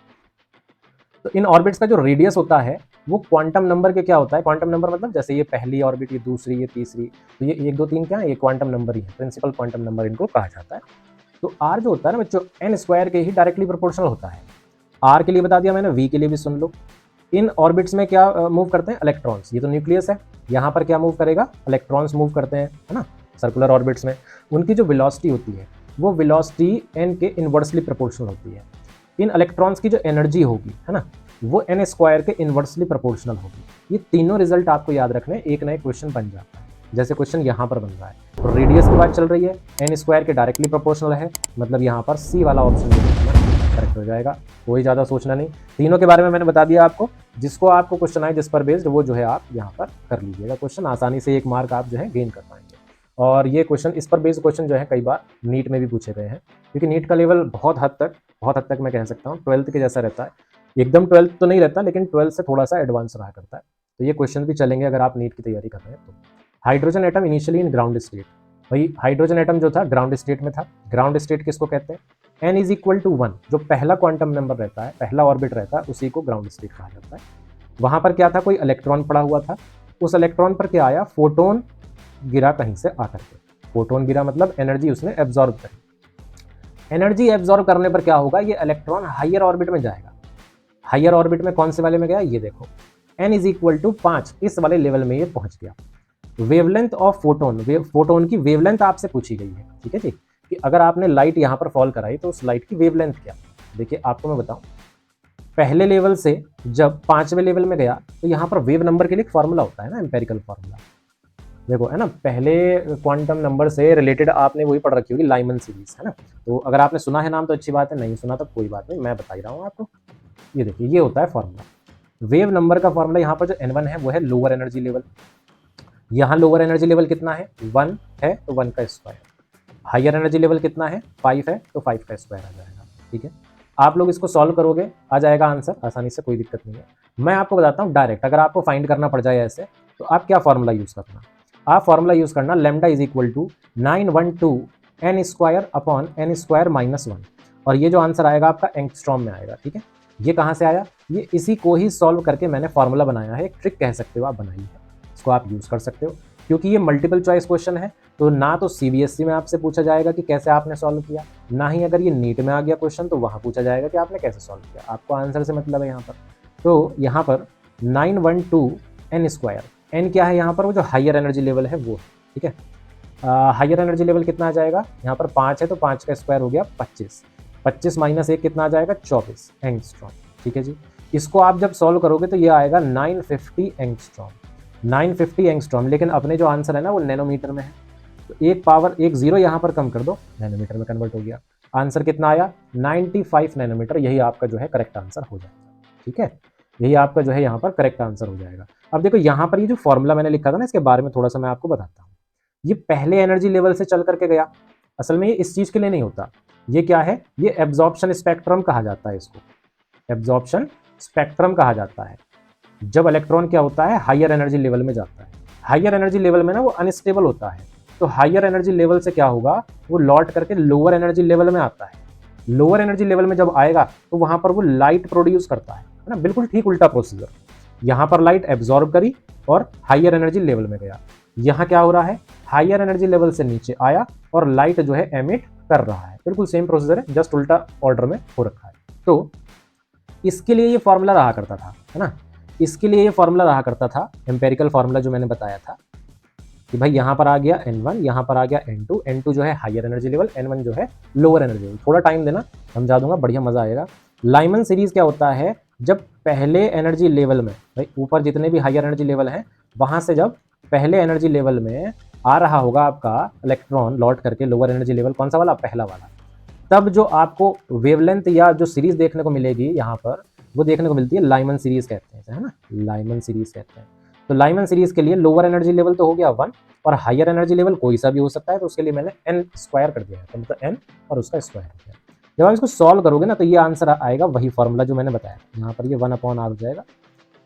तो इन ऑर्बिट्स का जो रेडियस होता है वो क्वांटम नंबर के क्या होता है, क्वांटम नंबर मतलब जैसे ये पहली ऑर्बिट, ये दूसरी, ये तीसरी, तो ये 1 2 3 क्या है, ये क्वांटम नंबर ही है, प्रिंसिपल क्वांटम नंबर इनको कहा जाता है। तो आर जो होता है ना बच्चों, एन स्क्वायर के ही डायरेक्टली प्रोपोर्शनल होता है। आर के लिए बता दिया मैंने, वी के लिए भी सुन लो। इन ऑर्बिट्स में क्या मूव करते हैं, इलेक्ट्रॉन्स। ये तो न्यूक्लियस है, यहाँ पर क्या मूव करेगा, इलेक्ट्रॉन्स मूव करते हैं, है ना, सर्कुलर ऑर्बिट्स में। उनकी जो वेलोसिटी होती है वो वेलोसिटी एन के इनवर्सली प्रोपोर्शनल होती है। इन इलेक्ट्रॉन्स की जो एनर्जी होगी, है ना, वो एन स्क्वायर के इनवर्सली प्रोपोर्शनल होगी। ये तीनों रिजल्ट आपको याद रखने, एक नए क्वेश्चन बन जाता है। जैसे क्वेश्चन यहाँ पर बन रहा है, तो रेडियस की बात चल रही है, एन स्क्वायर के डायरेक्टली प्रोपोर्शनल है, मतलब यहाँ पर सी वाला ऑप्शन करेक्ट हो जाएगा। कोई ज़्यादा सोचना नहीं, तीनों के बारे में मैंने बता दिया आपको। जिसको आपको क्वेश्चन आए जिस पर बेस्ड, वो जो है आप यहाँ पर कर लीजिएगा क्वेश्चन, आसानी से 1 मार्क आप जो है गेन कर पाएंगे। और ये क्वेश्चन, इस पर बेस्ड क्वेश्चन जो है कई बार नीट में भी पूछे गए हैं, क्योंकि नीट का लेवल बहुत हद तक मैं कह सकता हूँ 12th के जैसा रहता है। एकदम 12th तो नहीं रहता, लेकिन 12th से थोड़ा सा एडवांस रहा करता है। तो ये क्वेश्चन भी चलेंगे अगर आप नीट की तैयारी कर रहे हैं तो। Hydrogen atom initially in ground state, भाई हाइड्रोजन एटम जो था ग्राउंड स्टेट में था। ग्राउंड स्टेट किसको कहते हैं, n इज इक्वल टू 1, जो पहला क्वांटम नंबर रहता है, पहला ऑर्बिट रहता है, उसी को ग्राउंड स्टेट कहा जाता है। वहां पर क्या था, कोई इलेक्ट्रॉन पड़ा हुआ था, उस इलेक्ट्रॉन पर क्या आया, फोटोन गिरा कहीं से आकर के। फोटोन गिरा मतलब एनर्जी उसने एब्जॉर्ब करी। एनर्जी एब्जॉर्ब करने पर क्या होगा, ये इलेक्ट्रॉन हायर ऑर्बिट में जाएगा। हायर ऑर्बिट में कौन से वाले में गया, ये देखो n इज इक्वल टू 5, इस वाले लेवल में ये पहुंच गया। वेवलेंथ ऑफ फोटोन, फोटोन की वेवलेंथ आपसे पूछी गई है, ठीक है जी, कि अगर आपने लाइट यहाँ पर फॉल कराई तो उस लाइट की वेवलेंथ क्या। देखिए आपको मैं बताऊं, पहले लेवल से जब 5वें लेवल में गया तो यहाँ पर वेव नंबर के लिए फॉर्मूला होता है ना, एम्पेरिकल फॉर्मूला, देखो है ना, पहले क्वांटम नंबर से रिलेटेड आपने वही पढ़ रखी होगी, लाइमन सीरीज, है ना। तो अगर आपने सुना है नाम तो अच्छी बात है, नहीं सुना तो कोई बात नहीं, मैं बता ही रहा हूँ आपको। ये देखिए ये होता है फॉर्मूला, वेव नंबर का फॉर्मूला। यहाँ पर जो n1 है वो है लोअर एनर्जी लेवल, यहाँ लोअर एनर्जी लेवल कितना है 1 है तो 1 का स्क्वायर, हायर एनर्जी लेवल कितना है 5 है तो 5 का स्क्वायर आ जाएगा, ठीक है। आप लोग इसको सॉल्व करोगे आ जाएगा आंसर आसानी से, कोई दिक्कत नहीं है। मैं आपको बताता हूँ डायरेक्ट, अगर आपको फाइंड करना पड़ जाए ऐसे तो आप क्या फॉर्मूला यूज करना, आप फॉर्मूला यूज करना lambda is equal to 912 n square upon n square minus 1, और ये जो आंसर आएगा आपका एंगस्ट्रॉम में आएगा, ठीक है। ये कहाँ से आया, ये इसी को ही सॉल्व करके मैंने फॉर्मूला बनाया है, एक ट्रिक कह सकते हो आप बनाई है, इसको आप यूज कर सकते हो। क्योंकि ये मल्टीपल चॉइस क्वेश्चन है तो ना तो सीबीएसई में आपसे पूछा जाएगा कि कैसे आपने सॉल्व किया, ना ही अगर ये नीट में आ गया क्वेश्चन तो वहाँ पूछा जाएगा कि आपने कैसे सॉल्व किया, आपको आंसर से मतलब है यहाँ पर। तो यहाँ पर 912 n स्क्वायर, n क्या है यहाँ पर, वो जो हायर एनर्जी लेवल है वो, ठीक है। हायर एनर्जी लेवल कितना आ जाएगा, यहाँ पर 5 है तो 5 का स्क्वायर हो गया 25, 25 माइनस 1 कितना आ जाएगा 24 एंगस्ट्रॉम, ठीक है जी। इसको आप जब सॉल्व करोगे तो ये आएगा 950 एंगस्ट्रॉम, 950 एंगस्ट्रॉम, लेकिन अपने जो आंसर है ना वो नैनोमीटर में है, तो एक पावर एक जीरो यहाँ पर कम कर दो, नैनोमीटर में कन्वर्ट हो गया, आंसर कितना आया 95 नैनोमीटर, यही आपका जो है करेक्ट आंसर हो जाएगा, ठीक है। यही आपका जो है यहाँ पर करेक्ट आंसर हो जाएगा। अब देखो यहाँ पर ये जो फॉर्मूला मैंने लिखा था ना, इसके बारे में थोड़ा सा मैं आपको बताता हूँ। ये पहले एनर्जी लेवल से चल करके गया, असल में ये इस चीज के लिए नहीं होता, ये क्या है, ये एब्जॉर्प्शन स्पेक्ट्रम कहा जाता है, इसको एब्जॉर्प्शन स्पेक्ट्रम कहा जाता है। जब इलेक्ट्रॉन क्या होता है हायर एनर्जी लेवल में जाता है, हायर एनर्जी लेवल में ना वो अनस्टेबल होता है, तो हायर एनर्जी लेवल से क्या होगा, वो लौट करके लोअर एनर्जी लेवल में आता है। लोअर एनर्जी लेवल में जब आएगा तो वहां पर वो लाइट प्रोड्यूस करता है ना, बिल्कुल ठीक उल्टा प्रोसीजर। यहाँ पर लाइट एब्जॉर्ब करी और हायर एनर्जी लेवल में गया, यहाँ क्या हो रहा है, हायर एनर्जी लेवल से नीचे आया और लाइट जो है एमिट कर रहा है, बिल्कुल सेम प्रोसीजर है, जस्ट उल्टा ऑर्डर में हो रखा है। तो इसके लिए ये फॉर्मूला रहा करता था, है ना, इसके लिए ये फॉर्मूला रहा करता था, एम्पेरिकल फॉर्मूला जो मैंने बताया था कि भाई यहाँ पर आ गया n1, यहाँ पर आ गया n2, n2 जो है हायर एनर्जी लेवल, n1 जो है लोअर एनर्जी लेवल। थोड़ा टाइम देना, समझा दूंगा, बढ़िया मजा आएगा। लाइमन सीरीज क्या होता है, जब पहले एनर्जी लेवल में, भाई ऊपर जितने भी हायर एनर्जी लेवल हैं वहां से जब पहले एनर्जी लेवल में आ रहा होगा आपका इलेक्ट्रॉन लौट करके लोअर एनर्जी लेवल, कौन सा वाला, पहला वाला, तब जो आपको वेवलेंथ या जो सीरीज देखने को मिलेगी यहाँ पर, वो देखने को मिलती है लाइमन सीरीज कहते हैं, है ना, लाइमन सीरीज कहते हैं। तो लाइमन सीरीज के लिए लोअर एनर्जी लेवल तो हो गया 1 और हायर एनर्जी लेवल कोई सा भी हो सकता है, तो उसके लिए मैंने n स्क्वायर कर दिया है, तो मतलब n और उसका स्क्वायर हो गया। जब आप इसको सॉल्व करोगे ना तो ये आंसर आएगा वही फॉर्मूला जो मैंने बताया, यहाँ पर ये 1/r हो जाएगा,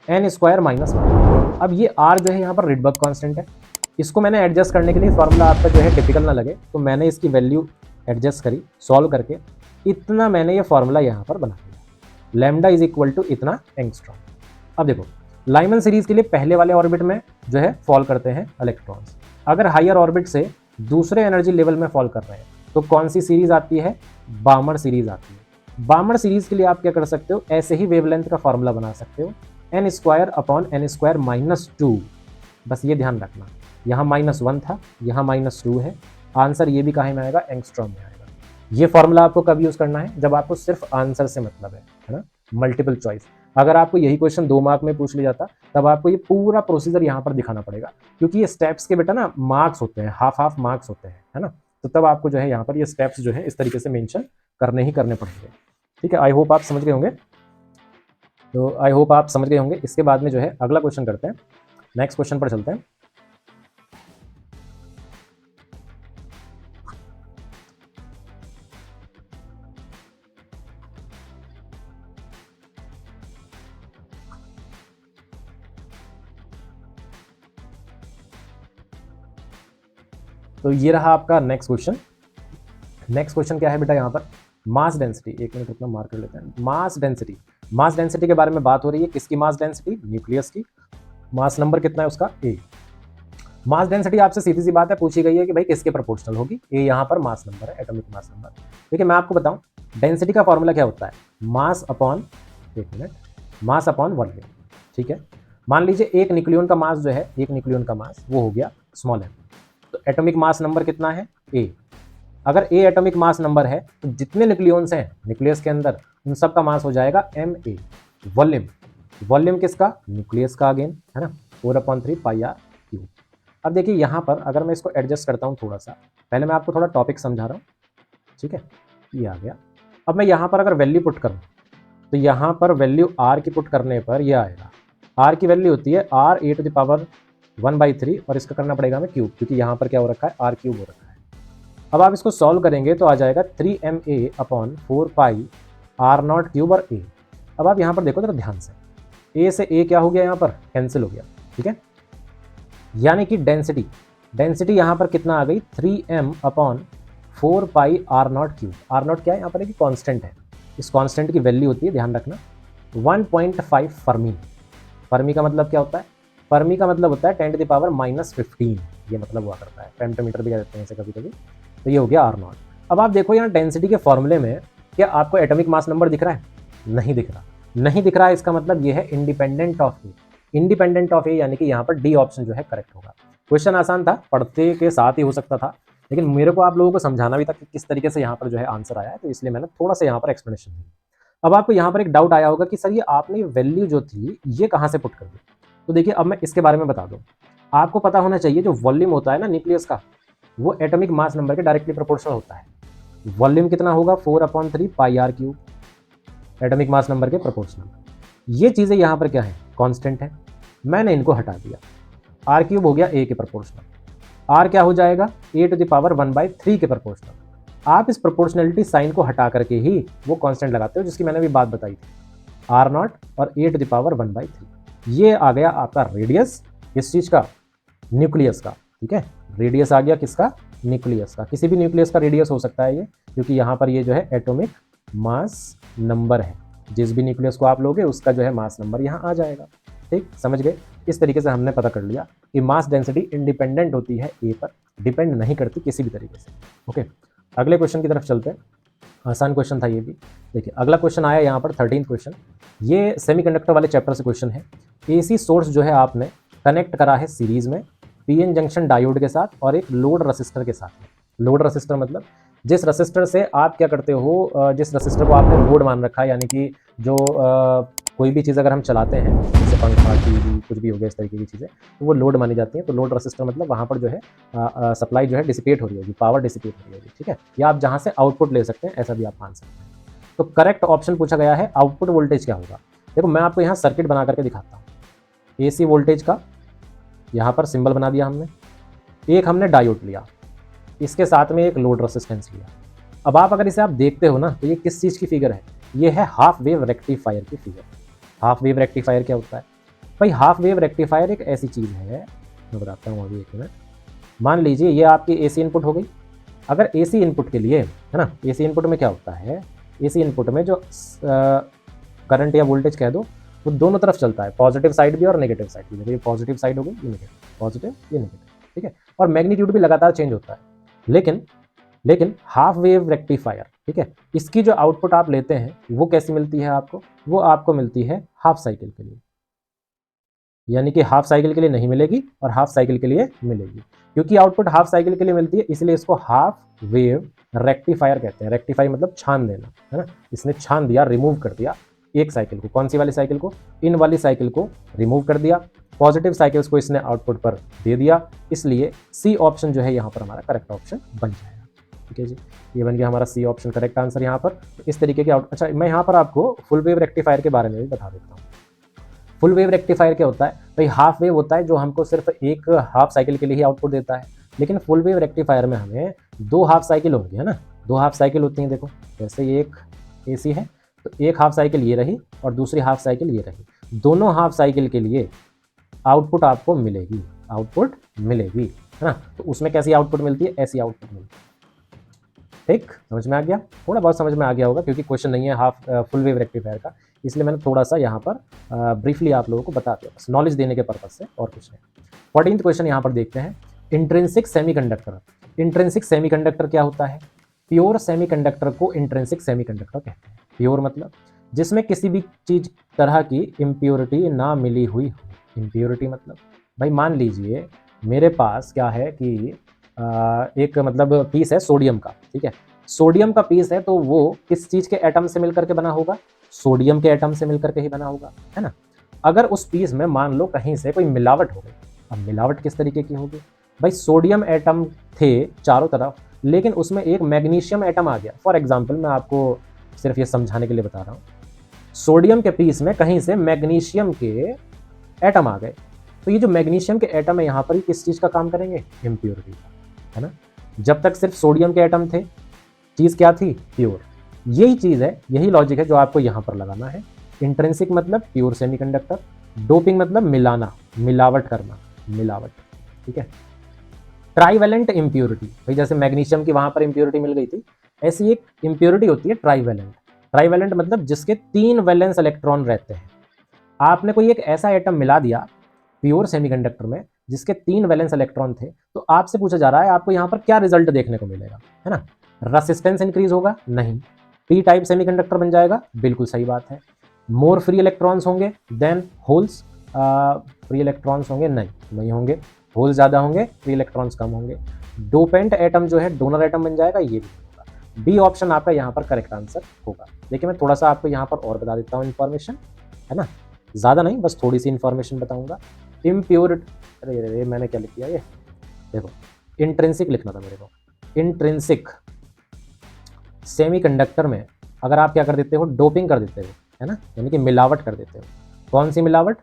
n स्क्वायर माइनस 1। अब ये r जो है यहाँ पर रिडबर्ग कांस्टेंट है, इसको मैंने एडजस्ट करने के लिए फॉर्मूला आपका जो है टिपिकल ना लगे तो मैंने इसकी वैल्यू एडजस्ट करी, सॉल्व करके इतना मैंने ये फॉर्मूला यहाँ पर बना दिया, लैम्डा इज इक्वल टू इतना एंगस्ट्रॉम। अब देखो लाइमन सीरीज के लिए पहले वाले ऑर्बिट में जो है फॉल करते हैं इलेक्ट्रॉन्स, अगर हायर ऑर्बिट से दूसरे एनर्जी लेवल में फॉल कर रहे हैं तो कौन सी सीरीज आती है, बामर सीरीज आती है। बामर सीरीज के लिए आप क्या कर सकते हो, ऐसे ही वेवलेंथ का फॉर्मूला बना सकते हो, n square upon n square minus 2, बस ये ध्यान रखना, यहाँ -1 था, यहाँ -2 है, आंसर ये भी कहाँ में आएगा, एंगस्ट्रॉम में आएगा। ये फॉर्मूला आपको कब यूज करना है, जब आपको सिर्फ आंसर से मतलब है ना, मल्टीपल चॉइस। अगर आपको यही क्वेश्चन 2 मार्क में पूछ लिया जाता तब आपको ये पूरा प्रोसीजर यहाँ पर दिखाना पड़ेगा, क्योंकि ये स्टेप्स के बेटा ना मार्क्स होते हैं, हाफ मार्क्स होते हैं, है ना, तो तब आपको जो है यहाँ पर ये स्टेप्स जो है इस तरीके से मेंशन करने ही करने पड़ेंगे, ठीक है। आई होप आप समझ गए होंगे, तो आई होप आप समझ गए होंगे। इसके बाद में जो है अगला क्वेश्चन करते हैं, नेक्स्ट क्वेश्चन पर चलते हैं। तो ये रहा आपका नेक्स्ट क्वेश्चन। नेक्स्ट क्वेश्चन क्या है बेटा, यहाँ पर मास डेंसिटी, एक मिनट अपना मार्क कर लेते हैं। मास डेंसिटी, मास डेंसिटी के बारे में बात हो रही है, किसकी मास डेंसिटी, न्यूक्लियस की। मास नंबर कितना है उसका, A। मास डेंसिटी आपसे सीधी सी बात है पूछी गई है कि भाई किसके प्रोपोर्शनल होगी, ये यहाँ पर मास नंबर है, एटॉमिक मास नंबर। देखिए मैं आपको बताऊं डेंसिटी का फॉर्मूला क्या होता है, मास अपॉन, एक मिनट, मास अपॉन वॉल्यूम। ठीक है, मान लीजिए एक न्यूक्लियन का मास जो है, एक न्यूक्लियन का मास वो हो गया स्मॉल एम, तो एटॉमिक मास नंबर कितना है, ए। अगर ए एटॉमिक मास नंबर है तो जितने न्यूक्लियंस हैं न्यूक्लियस के अंदर उन सब का मास हो जाएगा एम ए। वॉल्यूम, वॉल्यूम किसका, न्यूक्लियस का अगेन, है ना, 4/3 पाई आर क्यूब। अब देखिए यहाँ पर अगर मैं इसको एडजस्ट करता हूँ थोड़ा सा, पहले मैं आपको थोड़ा टॉपिक समझा रहा हूँ, ठीक है, ये आ गया। अब मैं यहाँ पर अगर वैल्यू पुट करूँ तो यहाँ पर वैल्यू आर की पुट करने पर यह आएगा, आर की वैल्यू होती है आर e⁻1/3 और इसका करना पड़ेगा हमें क्यूब, क्योंकि यहाँ पर क्या हो रखा है, आर क्यूब हो रखा है। अब आप इसको सॉल्व करेंगे तो आ जाएगा 3ma/4 r नॉट क्यूब और ए। अब आप यहाँ पर देखो जरा ध्यान से, ए से ए क्या हो गया, यहाँ पर कैंसिल हो गया, ठीक है, यानी कि डेंसिटी, डेंसिटी यहाँ पर कितना आ गई, 3m/4 r naught cube. R naught क्या है यहाँ पर, एक कांस्टेंट है, इस कांस्टेंट की वैल्यू होती है, ध्यान रखना, 1.5 फर्मी। फर्मी का मतलब क्या होता है, फर्मी का मतलब होता है 10⁻⁻15, ये मतलब हुआ करता है, फेमटोमीटर भी कह देते हैं इसे कभी कभी। तो ये हो गया आर नॉट। अब आप देखो यहाँ डेंसिटी के फॉर्मूले में क्या आपको एटॉमिक मास नंबर दिख रहा है, नहीं दिख रहा, नहीं दिख रहा है, इसका मतलब ये है independent of A, independent of A, यानी कि यहाँ पर डी ऑप्शन जो है करेक्ट होगा। क्वेश्चन आसान था, पढ़ते के साथ ही हो सकता था, लेकिन मेरे को आप लोगों को समझाना भी था कि किस तरीके से यहाँ पर जो है आंसर आया है, तो इसलिए मैंने थोड़ा सा यहाँ पर एक्सप्लेनेशन दी। अब आपको यहाँ पर एक डाउट आया होगा कि सर ये आपने वैल्यू जो थी ये कहाँ से पुट कर दी, तो देखिए अब मैं इसके बारे में बता दूँ। आपको पता होना चाहिए जो वॉल्यूम होता है ना न्यूक्लियस का, वो एटॉमिक मास नंबर के डायरेक्टली प्रोपोर्शनल होता है। वॉल्यूम कितना होगा, 4/3 pi r cube, atomic mass number के प्रोपोर्शनल। ये चीज़ें यहाँ पर क्या है, कांस्टेंट है, मैंने इनको हटा दिया, आर क्यूब हो गया ए के प्रोपोर्शनल, आर क्या हो जाएगा, e⁻1/3 के प्रोपोर्शनल। आप इस प्रोपोर्शनलिटी साइन को हटा करके ही वो कांस्टेंट लगाते हो, जिसकी मैंने भी बात बताई थी, आर नॉट और e⁻1/3। ये आ गया आपका रेडियस, किस चीज़ का, न्यूक्लियस का, ठीक है, रेडियस आ गया किसका, न्यूक्लियस का। किसी भी न्यूक्लियस का रेडियस हो सकता है ये, क्योंकि यहाँ पर ये जो है एटॉमिक मास नंबर है, जिस भी न्यूक्लियस को आप लोगे उसका जो है मास नंबर यहाँ आ जाएगा। ठीक, समझ गए, इस तरीके से हमने पता कर लिया कि मास डेंसिटी इंडिपेंडेंट होती है ए पर, डिपेंड नहीं करती किसी भी तरीके से। ओके, अगले क्वेश्चन की तरफ चलते हैं, आसान क्वेश्चन था ये भी। देखिए अगला क्वेश्चन आया यहाँ पर 13th क्वेश्चन, ये सेमीकंडक्टर वाले चैप्टर से क्वेश्चन है। एसी सोर्स जो है आपने कनेक्ट करा है सीरीज में पीएन जंक्शन डायोड के साथ और एक लोड रसिस्टर के साथ में। लोड रसिस्टर मतलब जिस रसिस्टर से आप क्या करते हो, जिस रसिस्टर को आपने लोड मान रखा है, यानी कि जो कोई भी चीज़ अगर हम चलाते हैं, जैसे पंखा, टीवी, कुछ भी हो गया इस तरीके की चीज़ें, तो वो लोड मानी जाती हैं। तो लोड रसिस्टर मतलब वहाँ पर जो है सप्लाई जो है डिसिपेट हो रही होगी, पावर डिसिपेट हो रही होगी, ठीक है, या आप जहाँ से आउटपुट ले सकते हैं, ऐसा भी आप मान सकते हैं। तो करेक्ट ऑप्शन पूछा गया है आउटपुट वोल्टेज क्या होगा। देखो मैं आपको यहाँ सर्किट बना करके दिखाता हूँ, एसी वोल्टेज का यहाँ पर सिंबल बना दिया हमने, एक हमने डायोड लिया, इसके साथ में एक लोड रेजिस्टेंस लिया। अब आप अगर इसे आप देखते हो ना, तो ये किस चीज़ की फिगर है, ये है हाफ वेव रेक्टिफायर की फिगर। हाफ वेव रेक्टिफायर क्या होता है भाई, हाफ वेव रेक्टिफायर एक ऐसी चीज़ है, मैं बताता हूँ अभी एक मिनट। मान लीजिए ये आपकी एसी इनपुट हो गई, अगर एसी इनपुट के लिए, है ना, एसी इनपुट में क्या होता है, एसी इनपुट में जो करंट या वोल्टेज कह दो, वो दोनों तरफ चलता है, पॉजिटिव साइड भी और नेगेटिव साइड भी। देखो ये पॉजिटिव साइड हो गई, ये नेगेटिव, पॉजिटिव ये नेगेटिव, ठीक है, और मैग्नीट्यूड भी लगातार चेंज होता है। लेकिन हाफ वेव रेक्टिफायर, ठीक है, इसकी जो आउटपुट आप लेते हैं वो कैसी मिलती है आपको, वो आपको मिलती है हाफ साइकिल के लिए, यानी कि हाफ साइकिल के लिए नहीं मिलेगी और हाफ साइकिल के लिए मिलेगी। क्योंकि आउटपुट हाफ साइकिल के लिए मिलती है इसलिए इसको हाफ वेव रेक्टिफायर कहते हैं। रेक्टिफाई मतलब छान देना, है ना, इसने छान दिया, रिमूव कर दिया एक साइकिल को। कौन सी वाली साइकिल को, इन वाली साइकिल को रिमूव कर दिया, पॉजिटिव साइकिल्स को इसने आउटपुट पर दे दिया, इसलिए सी ऑप्शन जो है यहाँ पर हमारा करेक्ट ऑप्शन बन जाएगा। ठीक है जी, ये बन गया हमारा सी ऑप्शन करेक्ट आंसर यहाँ पर। इस तरीके के अच्छा, मैं यहाँ पर आपको फुल वेव रेक्टिफायर के बारे में भी बता देता हूँ। फुल वेव रेक्टिफायर क्या होता है भाई, हाफ वेव होता है जो हमको सिर्फ एक हाफ साइकिल के लिए ही आउटपुट देता है, लेकिन फुल वेव रेक्टिफायर में हमें दो हाफ साइकिल होंगी, है ना, दो हाफ साइकिल होती हैं। देखो जैसे ये एक एसी है, तो एक हाफ साइकिल ये रही और दूसरी हाफ साइकिल ये रही, दोनों हाफ साइकिल के लिए आउटपुट आपको मिलेगी, आउटपुट मिलेगी, है ना। तो उसमें कैसी आउटपुट मिलती है, ऐसी आउटपुट मिलती है। ठीक, समझ में आ गया, थोड़ा बहुत समझ में आ गया होगा, क्योंकि क्वेश्चन नहीं है हाफ फुल वेव रेक्टिफायर का, इसलिए मैंने थोड़ा सा यहाँ पर ब्रीफली आप लोगों को बता दिया, बस नॉलेज देने के पर्पज से, और कुछ नहीं। 14th क्वेश्चन यहाँ पर देखते हैं, इंट्रिंसिक सेमीकंडक्टर। इंट्रिंसिक सेमीकंडक्टर क्या होता है? प्योर सेमीकंडक्टर को इंट्रिंसिक सेमीकंडक्टर कहते हैं। प्योर मतलब जिसमें किसी भी चीज तरह की इम्प्योरिटी ना मिली हुई हो। इम्प्योरिटी मतलब भाई मान लीजिए मेरे पास क्या है कि एक मतलब पीस है सोडियम का, ठीक है, सोडियम का पीस है, तो वो किस चीज के एटम से मिलकर के बना होगा? सोडियम के एटम से मिलकर के ही बना होगा, है ना। अगर उस पीस में मान लो कहीं से कोई मिलावट हो गई, अब मिलावट किस तरीके की होगी भाई? सोडियम एटम थे चारों तरफ, लेकिन उसमें एक मैग्नीशियम एटम आ गया। फॉर एग्जाम्पल मैं आपको सिर्फ ये समझाने के लिए बता रहा हूँ, सोडियम के पीस में कहीं से मैग्नीशियम के एटम आ गए, तो ये जो मैग्नीशियम के एटम है यहाँ पर ही किस चीज का काम करेंगे? इम्प्योरिटी का, है ना। जब तक सिर्फ सोडियम के एटम थे, चीज क्या थी? प्योर। यही चीज है, यही लॉजिक है जो आपको यहाँ पर लगाना है। इंट्रिंसिक मतलब प्योर सेमीकंडक्टर, डोपिंग मतलब मिलाना, मिलावट करना, मिलावट, ठीक है। ट्राइवेलेंट इम्प्योरिटी, भाई जैसे मैग्नीशियम की वहां पर इम्प्योरिटी मिल गई थी, ऐसी एक इम्प्योरिटी होती है ट्राइवेलेंट। ट्राइवेलेंट मतलब जिसके 3 वैलेंस इलेक्ट्रॉन रहते हैं। आपने कोई एक ऐसा एटम मिला दिया प्योर सेमीकंडक्टर में जिसके 3 वैलेंस इलेक्ट्रॉन थे, तो आपसे पूछा जा रहा है आपको यहाँ पर क्या रिजल्ट देखने को मिलेगा, है ना। रेसिस्टेंस इंक्रीज होगा? नहीं। पी टाइप सेमीकंडक्टर बन जाएगा? बिल्कुल सही बात है। मोर फ्री इलेक्ट्रॉन्स होंगे देन होल्स? फ्री इलेक्ट्रॉन्स होंगे? नहीं होंगे। होल ज्यादा होंगे, फ्री इलेक्ट्रॉन्स कम होंगे। डोपेंट एटम जो है डोनर एटम बन जाएगा, ये भी होगा। डी ऑप्शन आपका यहाँ पर करेक्ट आंसर होगा। देखिए मैं थोड़ा सा आपको यहाँ पर और बता देता हूँ इन्फॉर्मेशन, है ना, ज़्यादा नहीं, बस थोड़ी सी इन्फॉर्मेशन बताऊंगा। इम्प्योरिटी, अरे मैंने क्या लिख दिया, ये देखो इंट्रिंसिक लिखना था मेरे को। इंट्रिंसिक सेमीकंडक्टर में अगर आप क्या कर देते हो? डोपिंग कर देते हो, है ना, यानी कि मिलावट कर देते हो। कौन सी मिलावट?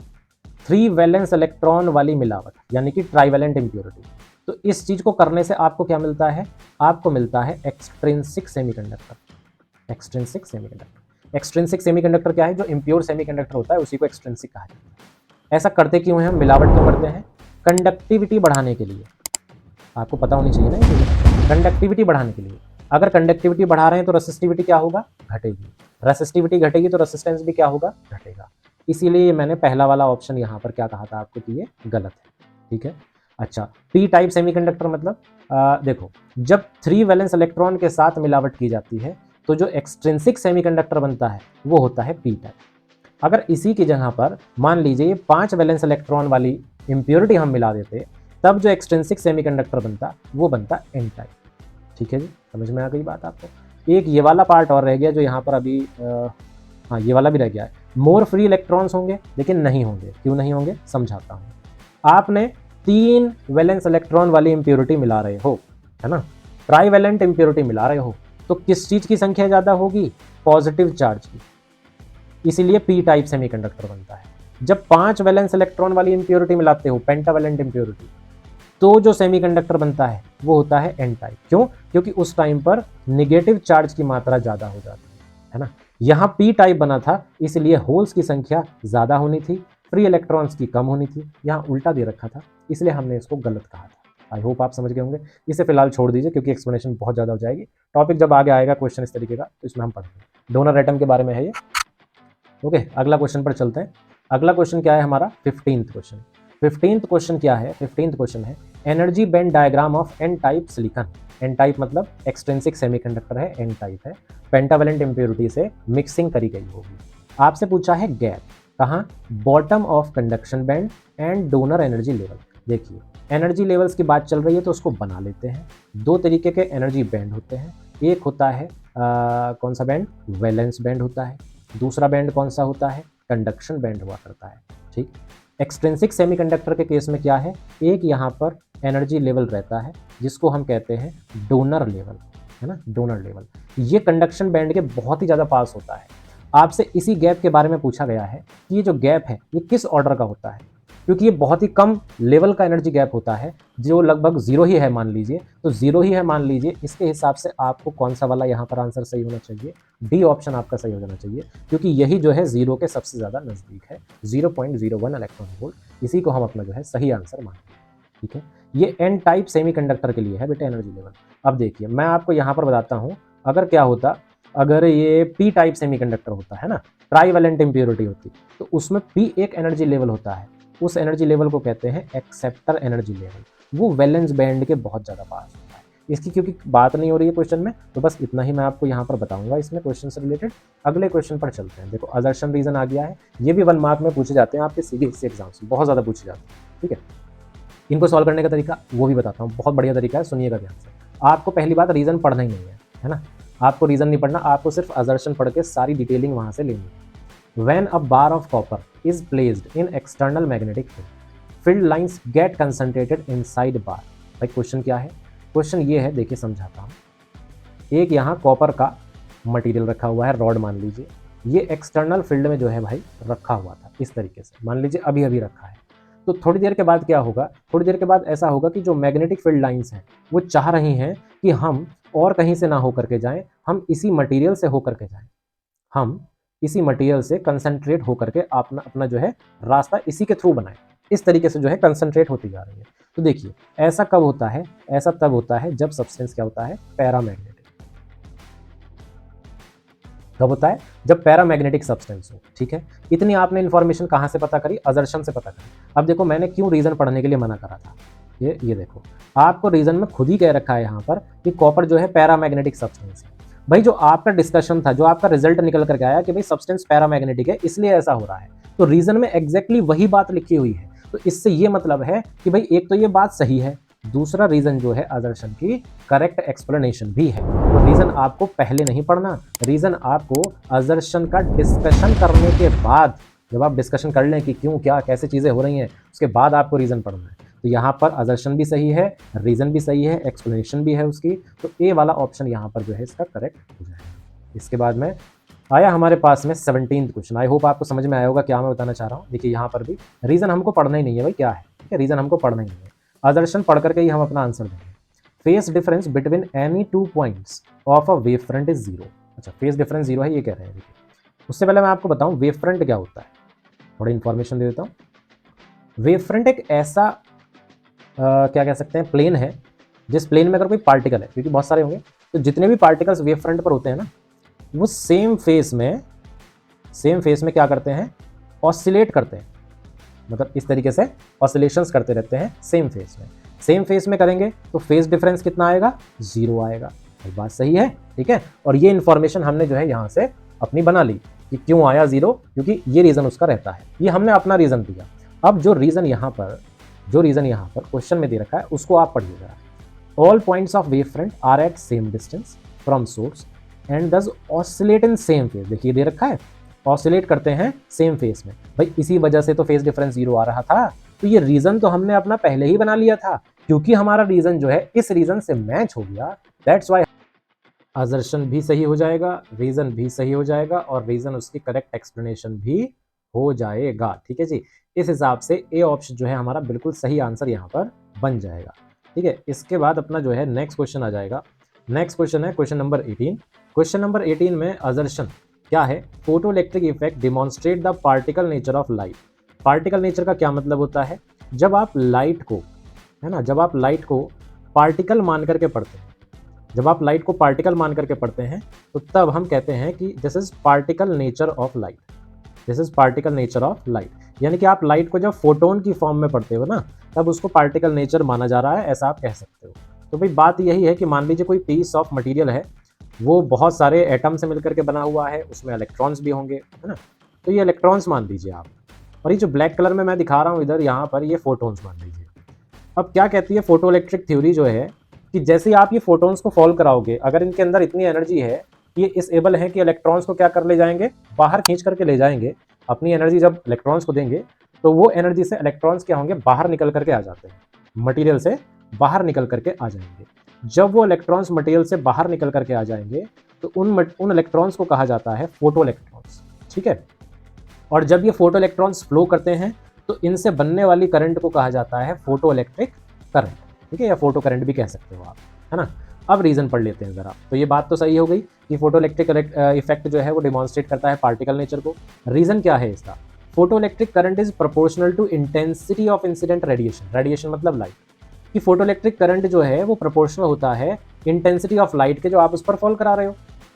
3 वैलेंस इलेक्ट्रॉन वाली मिलावट, यानी कि ट्राइवेलेंट इम्प्योरिटी। तो इस चीज को करने से आपको क्या मिलता है? आपको मिलता है extrinsic semiconductor. Extrinsic semiconductor. Extrinsic semiconductor क्या है? जो इम्प्योर सेमीकंडक्टर होता है उसी को एक्सट्रिंसिक कहा जाता है। ऐसा करते क्यों है हम? मिलावट क्यों करते हैं? कंडक्टिविटी बढ़ाने के लिए। आपको पता होनी चाहिए ना ये, कंडक्टिविटी बढ़ाने के लिए। अगर कंडक्टिविटी बढ़ा रहे हैं तो रेसिस्टिविटी क्या होगा? घटेगी। रेसिस्टिविटी घटेगी तो रेसिस्टेंस भी क्या होगा? घटेगा। इसीलिए मैंने पहला वाला ऑप्शन यहाँ पर क्या कहा था आपको कि ये गलत है, ठीक है। अच्छा, पी टाइप सेमीकंडक्टर मतलब देखो जब 3 वैलेंस इलेक्ट्रॉन के साथ मिलावट की जाती है तो जो एक्सट्रिंसिक सेमीकंडक्टर बनता है वो होता है पी टाइप। अगर इसी की जगह पर मान लीजिए 5 वैलेंस इलेक्ट्रॉन वाली इम्प्योरिटी हम मिला देते, तब जो एक्सट्रिंसिक सेमीकंडक्टर बनता वो बनता एन टाइप, ठीक है जी। समझ में आ गई बात आपको? एक ये वाला पार्ट और रह गया जो यहाँ पर अभी हाँ ये वाला भी रह गया है। मोर फ्री इलेक्ट्रॉन्स होंगे? लेकिन नहीं होंगे। क्यों नहीं होंगे? समझाता हूँ। आपने 3 वैलेंस इलेक्ट्रॉन वाली इम्प्योरिटी मिला रहे हो, है ना, ट्राइवेलेंट इम्प्योरिटी मिला रहे हो, तो किस चीज की संख्या ज्यादा होगी? पॉजिटिव चार्ज की। इसीलिए पी टाइप सेमीकंडक्टर बनता है। जब 5 वैलेंस इलेक्ट्रॉन वाली इम्प्योरिटी मिलाते हो, पेंटावैलेंट इम्प्योरिटी, तो जो सेमीकंडक्टर बनता है वो होता है एन टाइप। क्यों? क्योंकि उस टाइम पर निगेटिव चार्ज की मात्रा ज्यादा हो जाती है ना। यहाँ पी टाइप बना था इसलिए होल्स की संख्या ज्यादा होनी थी, फ्री इलेक्ट्रॉन्स की कम होनी थी। यहाँ उल्टा दे रखा था इसलिए हमने इसको गलत कहा था। आई होप आप समझ गए होंगे। इसे फिलहाल छोड़ दीजिए क्योंकि एक्सप्लेनेशन बहुत ज़्यादा हो जाएगी। टॉपिक जब आगे आएगा क्वेश्चन इस तरीके का तो इसमें हम पढ़ेंगे। डोनर एटम के बारे में है ये। ओके, अगला क्वेश्चन पर चलते हैं। अगला क्वेश्चन क्या है हमारा? 15th question. 15th क्वेश्चन क्या है? 15th क्वेश्चन है energy band diagram of n type silicon. N type मतलब एक्सट्रिंसिक सेमीकंडक्टर है, एन टाइप है, पेंटावैलेंट इम्प्योरिटी से मिक्सिंग करी गई होगी। आपसे पूछा है गैप कहाँ? Bottom of conduction band and donor energy level. देखिए एनर्जी लेवल्स की बात चल रही है तो उसको बना लेते हैं। 2 तरीके के एनर्जी बैंड होते हैं। एक होता है कौन सा बैंड? वैलेंस बैंड होता है। दूसरा बैंड कौन सा होता है? कंडक्शन बैंड हुआ करता है, ठीक। एक्सट्रिंसिक सेमीकंडक्टर के केस में क्या है? एक यहाँ पर एनर्जी लेवल रहता है जिसको हम कहते हैं डोनर लेवल, है ना, डोनर लेवल। ये कंडक्शन बैंड के बहुत ही ज़्यादा पास होता है। आपसे इसी गैप के बारे में पूछा गया है कि ये जो गैप है ये किस ऑर्डर का होता है, क्योंकि ये बहुत ही कम लेवल का एनर्जी गैप होता है जो लगभग 0 ही है मान लीजिए। तो 0 ही है मान लीजिए, इसके हिसाब से आपको कौन सा वाला यहाँ पर आंसर सही होना चाहिए? डी ऑप्शन आपका सही हो जाना चाहिए, क्योंकि यही जो है 0 के सबसे ज़्यादा नज़दीक है, 0.01 इलेक्ट्रॉन वोल्ट। इसी को हम अपना जो है सही आंसर मानते हैं, ठीक है। ये एन टाइप सेमीकंडक्टर के लिए है बेटा एनर्जी लेवल। अब देखिए मैं आपको यहाँ पर बताता हूँ, अगर क्या होता, अगर ये पी टाइप सेमीकंडक्टर होता है ना, ट्राईवैलेंट इम्प्योरिटी होती, तो उसमें P एक एनर्जी लेवल होता है, उस एनर्जी लेवल को कहते हैं एक्सेप्टर एनर्जी लेवल, वो वैलेंस बैंड के बहुत ज़्यादा पास होता है। इसकी क्योंकि बात नहीं हो रही है क्वेश्चन में, तो बस इतना ही मैं आपको यहाँ पर बताऊंगा इसमें क्वेश्चन से रिलेटेड। अगले क्वेश्चन पर चलते हैं। देखो असर्शन रीजन आ गया है, ये भी 1 मार्क में पूछे जाते हैं आपके सीबीएसई एग्जाम्स में, बहुत ज़्यादा पूछे जाते हैं, ठीक है। इनको सॉल्व करने का तरीका वो भी बताता हूँ, बहुत बढ़िया तरीका है, सुनिएगा ध्यान से। आपको पहली बात रीजन पढ़ना ही नहीं है ना, आपको रीजन नहीं पढ़ना, आपको सिर्फ असर्शन पढ़ के सारी डिटेलिंग वहाँ से लेनी है। When a bar of copper is placed in external magnetic field lines get concentrated inside bar. भाई क्वेश्चन क्या है, क्वेश्चन ये है, देखिए समझाता हूँ। एक यहाँ कॉपर का मटेरियल रखा हुआ है, रॉड मान लीजिए, ये एक्सटर्नल फील्ड में जो है भाई रखा हुआ था इस तरीके से, मान लीजिए अभी अभी रखा है। तो थोड़ी देर के बाद क्या होगा, थोड़ी देर के बाद ऐसा होगा कि जो मैग्नेटिक फील्ड लाइंस हैं वो चाह रही हैं कि हम और कहीं से ना होकर के जाएं, हम इसी मटेरियल से होकर के जाएं, हम इसी मटेरियल से कंसंट्रेट होकर के अपना अपना जो है रास्ता इसी के थ्रू बनाएं। इस तरीके से जो है कंसंट्रेट होती जा रही है। तो देखिए ऐसा कब होता है, ऐसा तब होता है जब सब्सटेंस क्या होता है, पैरामैग्नेटिक। कब होता है, जब पैरामैग्नेटिक सब्सटेंस हो, ठीक है। इतनी आपने इन्फॉर्मेशन कहाँ से पता करी, असर्शन से पता करी। अब देखो मैंने क्यों रीजन पढ़ने के लिए मना करा था, ये देखो आपको रीजन में खुद ही कह रखा है यहाँ पर कि कॉपर जो है पैरामैग्नेटिक सब्सटेंस है। भाई जो आपका डिस्कशन था, जो आपका रिजल्ट निकल करके आया कि भाई सब्सटेंस पैरामैग्नेटिक है इसलिए ऐसा हो रहा है, तो रीजन में एग्जैक्टली वही बात लिखी हुई है। तो इससे ये मतलब है कि भाई एक तो ये बात सही है, दूसरा रीजन जो है असर्शन की करेक्ट एक्सप्लेनेशन भी है। तो रीजन आपको पहले नहीं पढ़ना, रीजन आपको असर्शन का डिस्कशन करने के बाद, जब आप डिस्कशन कर लें कि क्यों क्या कैसे चीज़ें हो रही हैं, उसके बाद आपको रीजन पढ़ना है। तो यहाँ पर असर्शन भी सही है, रीजन भी सही है, एक्सप्लेनेशन भी है उसकी, तो ए वाला ऑप्शन यहाँ पर जो है इसका करेक्ट हो जाएगा। इसके बाद में आया हमारे पास में 17th क्वेश्चन। आई होप आपको समझ में आया होगा क्या मैं बताना चाह रहा हूँ। देखिए यहाँ पर भी रीजन हमको पढ़ना ही नहीं है भाई, क्या है, ठीक है, रीजन हमको पढ़ना ही नहीं है, असर्शन पढ़ करके ही हम अपना आंसर देंगे। Phase difference between any 2 points of a wave front is 0। अच्छा फेस डिफरेंस 0 है, ये कह रहे हैं। देखिए उससे पहले मैं आपको बताऊं वेव फ्रंट क्या होता है, थोड़ी इन्फॉर्मेशन दे देता हूँ। वेव फ्रंट एक ऐसा क्या कह सकते हैं, प्लेन है, जिस प्लेन में अगर कोई पार्टिकल है, क्योंकि बहुत सारे होंगे, तो जितने भी पार्टिकल्स वेव फ्रंट पर होते हैं ना, वो सेम फेस में क्या करते हैं, ऑसिलेट करते हैं, मतलब इस तरीके से ऑसिलेशंस करते रहते हैं सेम फेस में करेंगे तो फेस डिफरेंस कितना आएगा, 0 आएगा। तो बात सही है, ठीक है। और ये इन्फॉर्मेशन हमने जो है यहाँ से अपनी बना ली कि क्यों आया 0, क्योंकि ये रीजन उसका रहता है, ये हमने अपना रीजन दिया। अब जो रीजन यहाँ पर क्वेश्चन में दे रखा है उसको आप पढ़िएगा। All points of wave front are at same distance from source and thus oscillate in same phase. देखिए दे रखा है ऑसिलेट करते हैं सेम फेस में, भाई इसी वजह से तो फेस डिफरेंस 0 आ रहा था। तो ये रीजन तो हमने अपना पहले ही बना लिया था, क्योंकि हमारा रीजन जो है इस रीजन से मैच हो गया, दैट्स व्हाई असर्शन भी सही हो जाएगा, रीजन भी सही हो जाएगा और रीजन उसकी करेक्ट एक्सप्लेनेशन भी हो जाएगा, ठीक है जी। इस हिसाब से ए ऑप्शन जो है हमारा बिल्कुल सही आंसर यहाँ पर बन जाएगा, ठीक है। इसके बाद अपना जो है नेक्स्ट क्वेश्चन आ जाएगा। नेक्स्ट क्वेश्चन है क्वेश्चन नंबर 18। क्वेश्चन नंबर 18 में असर्शन क्या है, photo electric effect demonstrate the particle nature of light. Particle nature का क्या मतलब होता है, जब आप लाइट को, है ना, जब आप लाइट को पार्टिकल मान करके पढ़ते हैं, जब आप लाइट को पार्टिकल मान करके पढ़ते हैं तो तब हम कहते हैं कि this is particle nature of light, this is particle nature of light. यानी कि आप लाइट को जब फोटोन की फॉर्म में पढ़ते हो ना, तब उसको पार्टिकल नेचर माना जा रहा है, ऐसा आप कह सकते हो। तो भाई बात यही है कि मान लीजिए कोई पीस ऑफ मटेरियल है, वो बहुत सारे एटम से मिलकर के बना हुआ है, उसमें इलेक्ट्रॉन्स भी होंगे, है ना, तो ये इलेक्ट्रॉन्स मान लीजिए आप, और ये जो ब्लैक कलर में मैं दिखा रहा हूँ इधर यहाँ पर, ये फोटोन्स मान लीजिए। अब क्या कहती है फोटो इलेक्ट्रिक थ्योरी जो है कि जैसे आप ये फोटोन्स को फॉलो कराओगे, अगर इनके अंदर इतनी एनर्जी है, ये इस एबल है कि इलेक्ट्रॉन्स को क्या कर ले जाएंगे, बाहर खींच करके ले जाएंगे। अपनी एनर्जी जब इलेक्ट्रॉन्स को देंगे तो वो एनर्जी से इलेक्ट्रॉन्स क्या होंगे, बाहर निकल करके आ जाते हैं, मटेरियल से बाहर निकल करके आ जाएंगे। जब वो इलेक्ट्रॉन्स मटेरियल से बाहर निकल करके आ जाएंगे तो उन इलेक्ट्रॉन्स को कहा जाता है फोटो इलेक्ट्रॉन्स, ठीक है। और जब ये फोटो इलेक्ट्रॉन्स फ्लो करते हैं तो इनसे बनने वाली करंट को कहा जाता है फोटो इलेक्ट्रिक करंट, ठीक है, या फोटो करंट भी कह सकते हो आप, है ना। अब रीजन पढ़ लेते हैं जरा। तो ये बात तो सही हो गई कि फोटो इलेक्ट्रिक इफेक्ट जो है वो डिमॉन्स्ट्रेट करता है पार्टिकल नेचर को। रीजन क्या है इसका, photo electric current is proportional to intensity of incident radiation. Radiation मतलब लाइट, कि फोटो इलेक्ट्रिक करंट जो है वो प्रोपोर्शनल होता है इंटेंसिटी ऑफ लाइट के, जो आप उस पर फॉल करा रहे हो।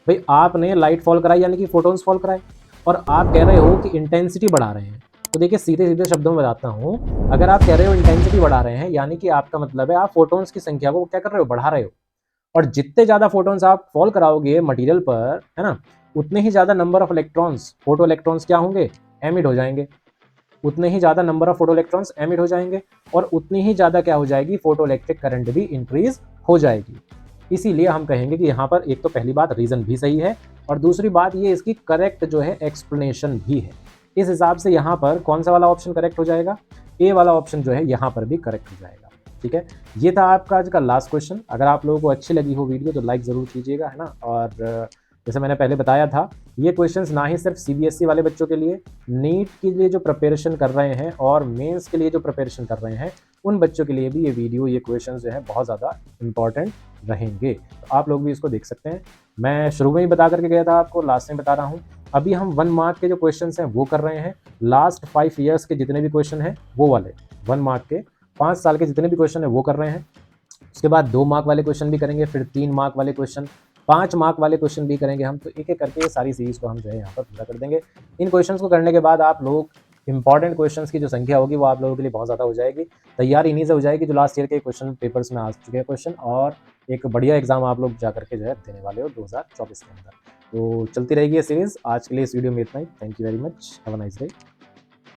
भाई आपने लाइट फॉल कराई यानी कि फोटोन्स फॉल कराए, और आप कह रहे हो कि इंटेंसिटी बढ़ा रहे हैं। तो देखिए सीधे सीधे शब्दों में बताता हूँ, अगर आप कह रहे हो इंटेंसिटी बढ़ा रहे हैं यानी कि आपका मतलब है आप फोटोन्स की संख्या को क्या कर रहे हो, बढ़ा रहे हो। और जितने ज़्यादा फोटोन्स आप फॉल कराओगे मटेरियल पर, है ना, उतने ही ज़्यादा number of electrons, photo electrons क्या होंगे, एमिट हो जाएंगे। उतने ही ज़्यादा number of photo electrons emit हो जाएंगे और उतनी ही ज़्यादा क्या हो जाएगी, फोटो इलेक्ट्रिक करंट भी इंक्रीज हो जाएगी। इसीलिए हम कहेंगे कि यहाँ पर एक तो पहली बात रीज़न भी सही है और दूसरी बात ये इसकी करेक्ट जो है एक्सप्लेनेशन भी है। इस हिसाब से यहाँ पर कौन सा वाला ऑप्शन करेक्ट हो जाएगा, ए वाला ऑप्शन जो है यहाँ पर भी करेक्ट हो जाएगा। ठीक है, ये था आपका आज का लास्ट क्वेश्चन। अगर आप लोगों को अच्छी लगी हो वीडियो तो लाइक ज़रूर कीजिएगा, है ना। और जैसे मैंने पहले बताया था, ये क्वेश्चंस ना ही सिर्फ सीबीएसई वाले बच्चों के लिए, नीट के लिए जो प्रिपरेशन कर रहे हैं और मेंस के लिए जो प्रिपरेशन कर रहे हैं, उन बच्चों के लिए भी ये वीडियो, ये क्वेश्चंस जो है बहुत ज़्यादा इंपॉर्टेंट रहेंगे। तो आप लोग भी इसको देख सकते हैं। मैं शुरू में ही बता करके गया था आपको, लास्ट में बता रहा हूँ। अभी हम 1 मार्क के जो क्वेश्चंस हैं वो कर रहे हैं। लास्ट 5 ईयर्स के जितने भी क्वेश्चन हैं वो वाले 1 मार्क के, 5 साल के जितने भी क्वेश्चन है वो कर रहे हैं। उसके बाद 2 मार्क वाले क्वेश्चन भी करेंगे, फिर 3 मार्क वाले क्वेश्चन, 5 मार्क वाले क्वेश्चन भी करेंगे हम। तो एक-एक करके ये सारी सीरीज़ को हम जो है यहाँ पर पूरा कर देंगे। इन क्वेश्चंस को करने के बाद आप लोग इंपॉर्टेंट क्वेश्चंस की जो संख्या होगी वो आप लोगों के लिए बहुत ज़्यादा हो जाएगी। तैयारी इन्हीं से हो जाएगी जो लास्ट ईयर के क्वेश्चन पेपर्स में आ चुके हैं क्वेश्चन, और एक बढ़िया एग्जाम आप लोग जा करके जो है देने वाले हो 2024 के अंदर। तो चलती रहेगी ये सीरीज़। आज के लिए इस वीडियो में इतना ही। Thank you very much. Have a nice day.